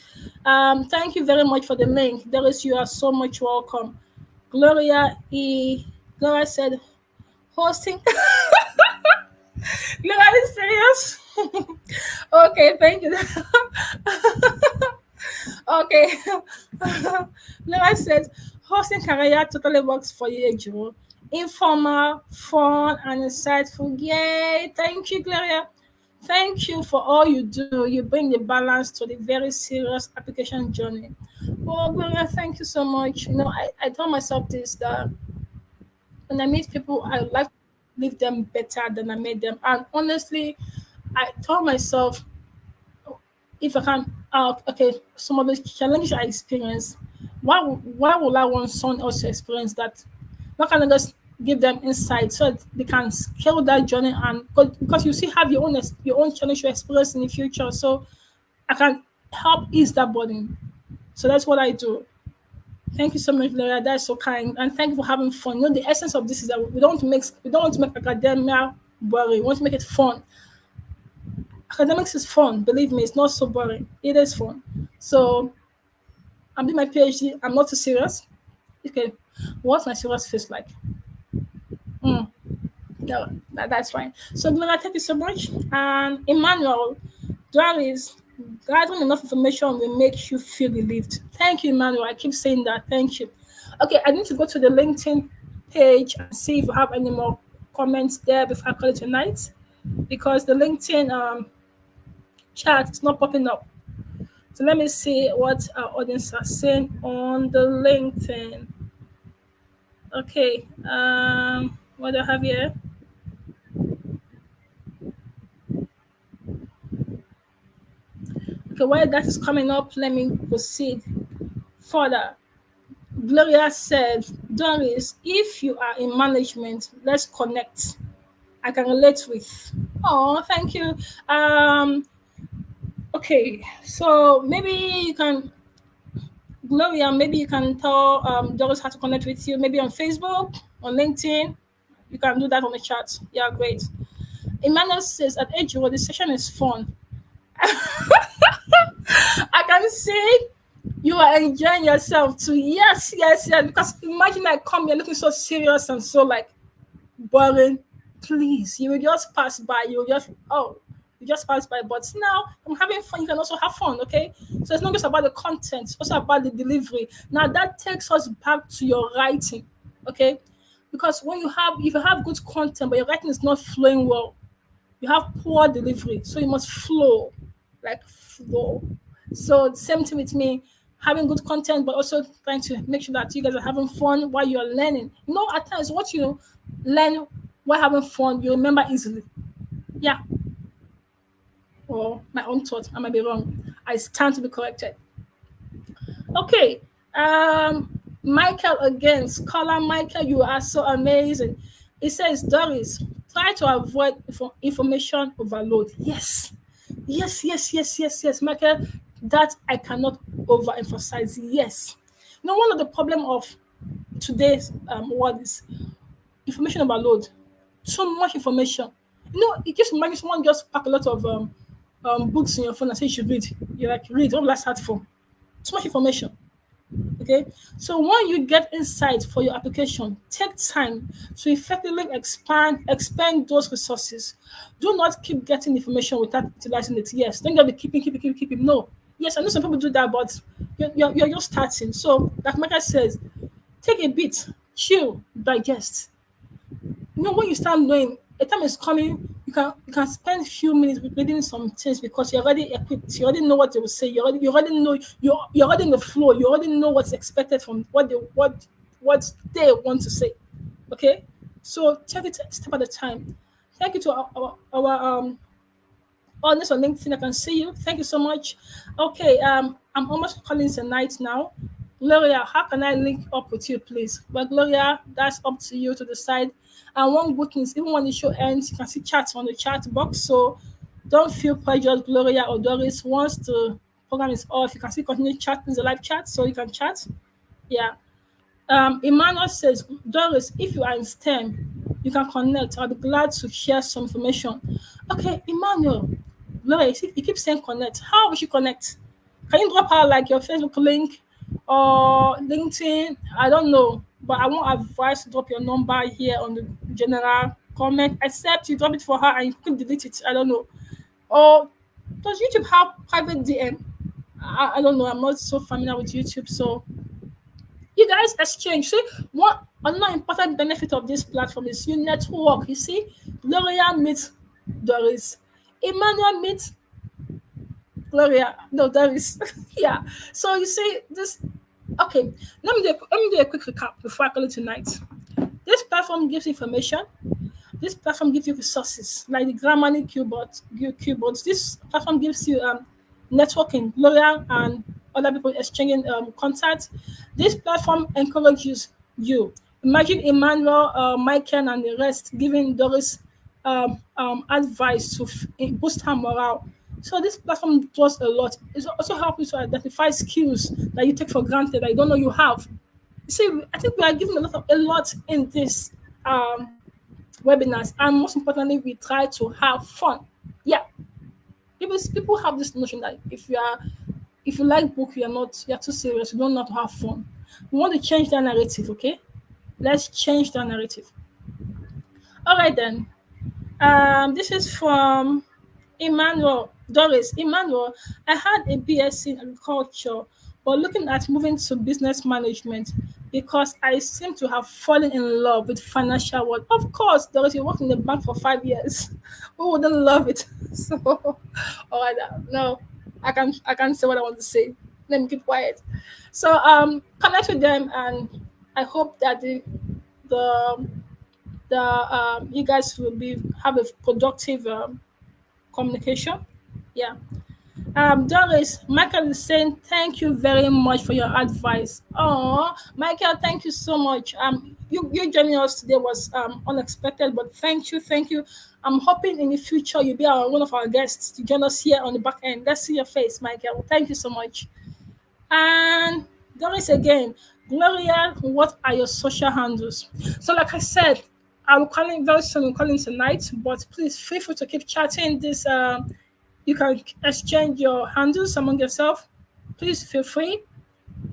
Thank you very much for the link. Doris, you are so much welcome. Gloria E. Gloria said, hosting. Gloria is serious. Okay, thank you. Okay. Gloria said, hosting career totally works for you, Ejiro. Informal, fun, and insightful. Yay! Thank you, Gloria. Thank you for all you do. You bring the balance to the very serious application journey. Oh, Gloria, thank you so much. I tell myself this, that when I meet people, I would like to leave them better than I made them. And honestly, I told myself, if I can, okay, some of the challenges I experience, why would I want someone else to experience that? Why can't I just give them insight so that they can scale that journey, and because you still have your own challenge to experience in the future, so I can help ease that burden. So that's what I do. Thank you so much, Laura. That's so kind, and thank you for having fun. The essence of this is that we don't want to make academia boring. We want to make it fun. Academics is fun. Believe me, it's not so boring. It is fun. So I'm doing my PhD. I'm not too serious. Okay, what's my serious face like? Mm, no, that's fine. So Gloria, thank you so much. And Emmanuel, Doris, gathering enough information will make you feel relieved. Thank you, Emmanuel. I keep saying that. Thank you. Okay, I need to go to the LinkedIn page and see if we have any more comments there before I call it tonight, because the LinkedIn chat is not popping up. So let me see what our audience are saying on the LinkedIn. Okay. What do I have here? Okay, while that is coming up, let me proceed further. Gloria said, Doris, if you are in management, let's connect. I can relate with. Oh, thank you. Okay, so maybe you can, Gloria, maybe you can tell Doris how to connect with you, maybe on Facebook, on LinkedIn. You can do that on the chat. Yeah, great. Emmanuel says, at Ejiro, the session is fun. I can see you are enjoying yourself too. Yes, yes, yes. Because imagine I come here looking so serious and so like boring. Please, you will just pass by. You will just you just pass by. But now I'm having fun. You can also have fun, okay? So it's not just about the content, it's also about the delivery. Now that takes us back to your writing, okay? Because if you have good content, but your writing is not flowing well, you have poor delivery. So you must flow, like flow. So same thing with me, having good content, but also trying to make sure that you guys are having fun while you're learning. You know, at times what you learn while having fun, you remember easily. Yeah. Or my own thought, I might be wrong. I stand to be corrected. Okay. Michael again, scholar Michael, you are so amazing. He says, Doris, try to avoid information overload. Yes. Yes, yes, yes, yes, yes, Michael. That I cannot overemphasize. Yes. You know, one of the problem of today's world is information overload. Too much information. You know, it just imagine someone just pack a lot of books in your phone and say you should read. You're like, read. What will I start from? Too much information. Okay, so when you get insight for your application, take time to effectively expand those resources. Do not keep getting information without utilizing it. Yes, don't just be keeping. No, yes, I know some people do that, but you're just starting. So, like Micah says, take a bit, chill, digest. You know, when you start knowing a time is coming, you can spend few minutes reading some things because you're already equipped. You already know what they will say. You already know you're already in the flow. You already know what's expected from what they want to say. Okay, so take it step at a time. Thank you to our honest on LinkedIn. I can see you. Thank you so much. Okay, I'm almost calling it a night now. Gloria, how can I link up with you, please? Well, Gloria, that's up to you to decide. And one good thing is, even when the show ends, you can see chats on the chat box. So don't feel pressured, Gloria or Doris. Once the program is off, you can still continue chatting the live chat, so you can chat. Yeah. Emmanuel says, Doris, if you are in STEM, you can connect. I'll be glad to share some information. Okay, Emmanuel, Gloria, you keep saying connect. How we should connect? Can you drop out like your Facebook link or LinkedIn? I don't know, but I won't advise to drop your number here on the general comment, except you drop it for her and you can delete it. I don't know. Or does YouTube have private DM? I don't know. I'm not so familiar with YouTube, so you guys exchange. See, one another important benefit of this platform is you network. You see, Gloria meets Doris, Emmanuel meets Gloria. No, Doris. Yeah. So you see this. Okay, let me do a quick recap before I call it tonight. This platform gives information. This platform gives you resources like the Grammarly keyboards. This platform gives you networking, L'Oreal and other people exchanging contacts. This platform encourages you. Imagine Emmanuel, Michael, and the rest giving Doris advice to boost her morale. So this platform does a lot. It also helps you to identify skills that you take for granted that you don't know you have. You see, I think we are giving a lot in this webinars, and most importantly, we try to have fun. Yeah, people have this notion that if you like book, you're too serious. You don't know how to have fun. We want to change that narrative. Okay, let's change that narrative. All right then. This is from Emmanuel. Doris, Emmanuel, I had a BSc in agriculture, but looking at moving to business management because I seem to have fallen in love with financial world. Of course, Doris, you worked in the bank for 5 years. Who wouldn't love it? So, all right, no. I can't say what I want to say. Let me keep quiet. So connect with them, and I hope that the you guys will be have a productive communication. Yeah. Doris, Michael is saying thank you very much for your advice. Oh, Michael, thank you so much. You joining us today was unexpected, but thank you. I'm hoping in the future you'll be one of our guests to join us here on the back end. Let's see your face, Michael. Thank you so much. And Doris again, Gloria, what are your social handles? So, like I said, I will call in very soon. We'll call in tonight, but please feel free to keep chatting. You can exchange your handles among yourself. Please feel free.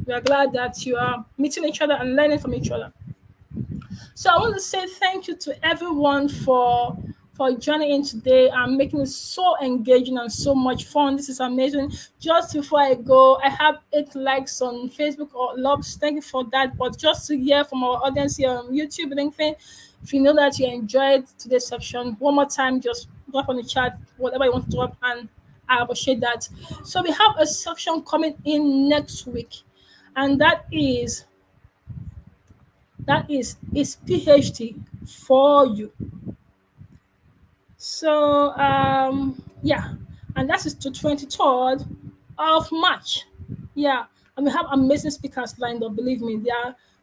We are glad that you are meeting each other and learning from each other. So I want to say thank you to everyone for joining in today and making it so engaging and so much fun. This is amazing. Just before I go, I have 8 likes on Facebook or loves. Thank you for that. But just to hear from our audience here on YouTube, LinkedIn, if you know that you enjoyed today's section, one more time, just drop on the chat whatever you want to drop, and I appreciate that. So we have a section coming in next week, and that is PhD for you. So yeah, and that is the 23rd of March. Yeah, and we have amazing speakers lined up. Believe me,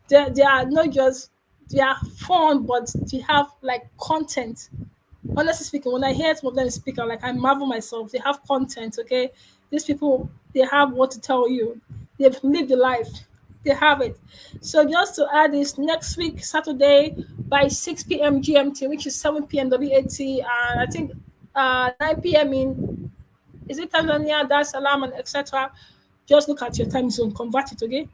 they are not just they are fun, but they have like content. Honestly speaking, when I hear some of them speak, I marvel myself. They have content, okay? These people, they have what to tell you. They've lived the life. They have it. So just to add this, next week, Saturday, by 6 p.m. GMT, which is 7 p.m. WAT, and I think 9 p.m. in, is it Tanzania, Dar es Salaam, and etc. Just look at your time zone, convert it, okay?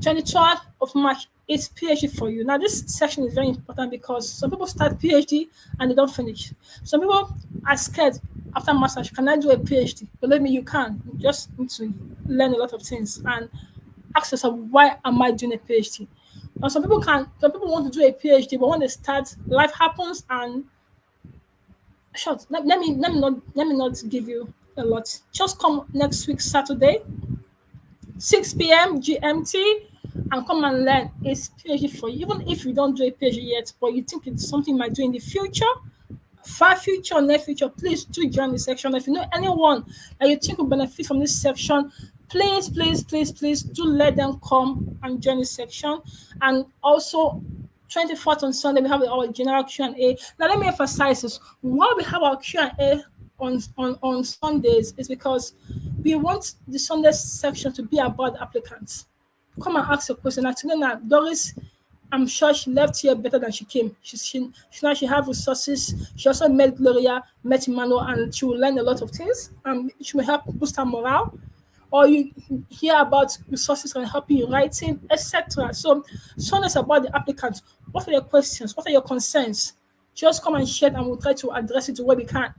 23rd of March is PhD for you. Now, this section is very important because some people start PhD and they don't finish. Some people are scared after master's. Can I do a PhD? Believe me, you can. You just need to learn a lot of things and ask yourself, why am I doing a PhD? And some people can. Some people want to do a PhD, but when they start, life happens and short. Let me not give you a lot. Just come next week Saturday, 6 p.m. GMT, and come and learn. It's PhD for you. Even if you don't do a PhD yet, but you think it's something you might do in the future, far future or near future, please do join the section. If you know anyone that you think will benefit from this section, please do let them come and join the section. And also 24th on Sunday, we have our general Q&A. Now let me emphasize this. Why we have our Q&A on Sundays is because we want the Sunday section to be about applicants. Come and ask a question. Actually, now Doris, I'm sure she left here better than she came. She have resources. She also met Gloria, met Emmanuel, and she will learn a lot of things. She will help boost her morale. Or you hear about resources and helping you writing, etc. So is about the applicants. What are your questions? What are your concerns? Just come and share, and we'll try to address it to where we can.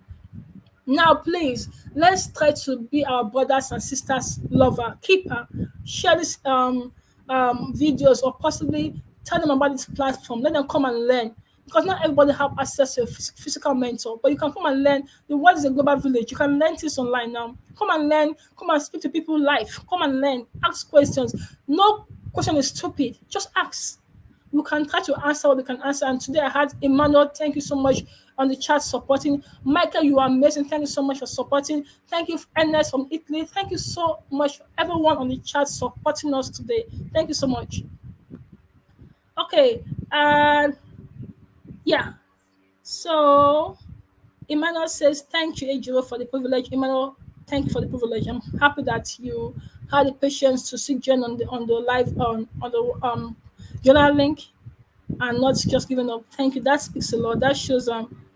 Now, please, let's try to be our brothers and sisters lover, keeper. Share these videos, or possibly tell them about this platform. Let them come and learn. Because not everybody have access to a physical mentor, but you can come and learn. The world is a global village. You can learn things online now. Come and learn. Come and speak to people live. Come and learn. Ask questions. No question is stupid. Just ask. We can try to answer what we can answer. And today I had Emmanuel. Thank you so much on the chat supporting. Michael, you are amazing. Thank you so much for supporting. Thank you, Ernest from Italy. Thank you so much for everyone on the chat supporting us today. Thank you so much. Okay. Yeah. So Emmanuel says, thank you, Ejiro, for the privilege. Emmanuel, thank you for the privilege. I'm happy that you had the patience to sit Jen on the live on the journal link and not just giving up. Thank you. That speaks a lot. That shows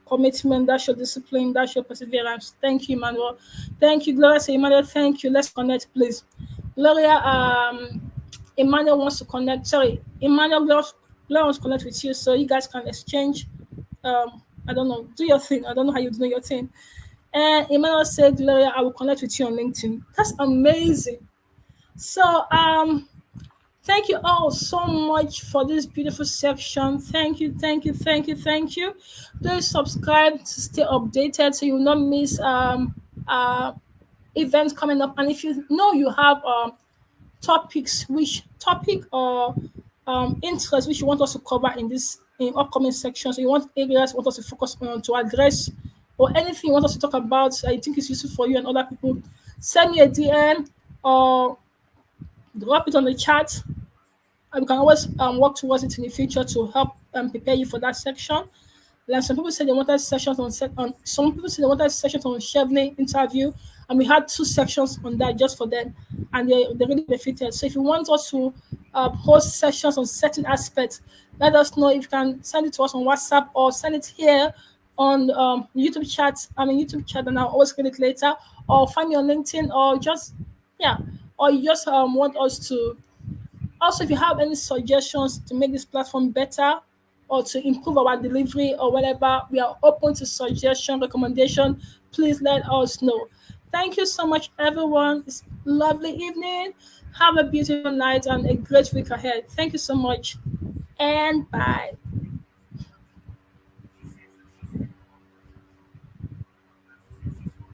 commitment, that shows discipline, that shows perseverance. Thank you, Emmanuel. Thank you, Gloria. Say, Emmanuel, thank you. Let's connect, please. Gloria, Emmanuel wants to connect. Sorry, Emmanuel, Gloria wants to connect with you so you guys can exchange. I don't know, do your thing. I don't know how you do your thing. And Emmanuel said, Gloria, I will connect with you on LinkedIn. That's amazing. So, thank you all so much for this beautiful section. Thank you. Please subscribe to stay updated so you will not miss events coming up, and if you know you have topics, which topic or interest which you want us to cover in this in upcoming sections, so you want areas you want us to focus on to address, or anything you want us to talk about that you think is useful for you and other people, send me a DM or drop it on the chat, and we can always work towards it in the future to help prepare you for that section. Like some people said they wanted sessions on some people said they wanted sessions on Chevney interview, and we had two sections on that just for them, and they really benefited. So if you want us to host sessions on certain aspects, let us know. If you can send it to us on WhatsApp or send it here on YouTube chat. YouTube chat, and I'll always get it later. Or find me on LinkedIn, or just yeah, or you just want us to also, if you have any suggestions to make this platform better or to improve our delivery or whatever, we are open to suggestion, recommendation. Please let us know. Thank you so much, everyone. It's a lovely evening. Have a beautiful night and a great week ahead. Thank you so much, and bye.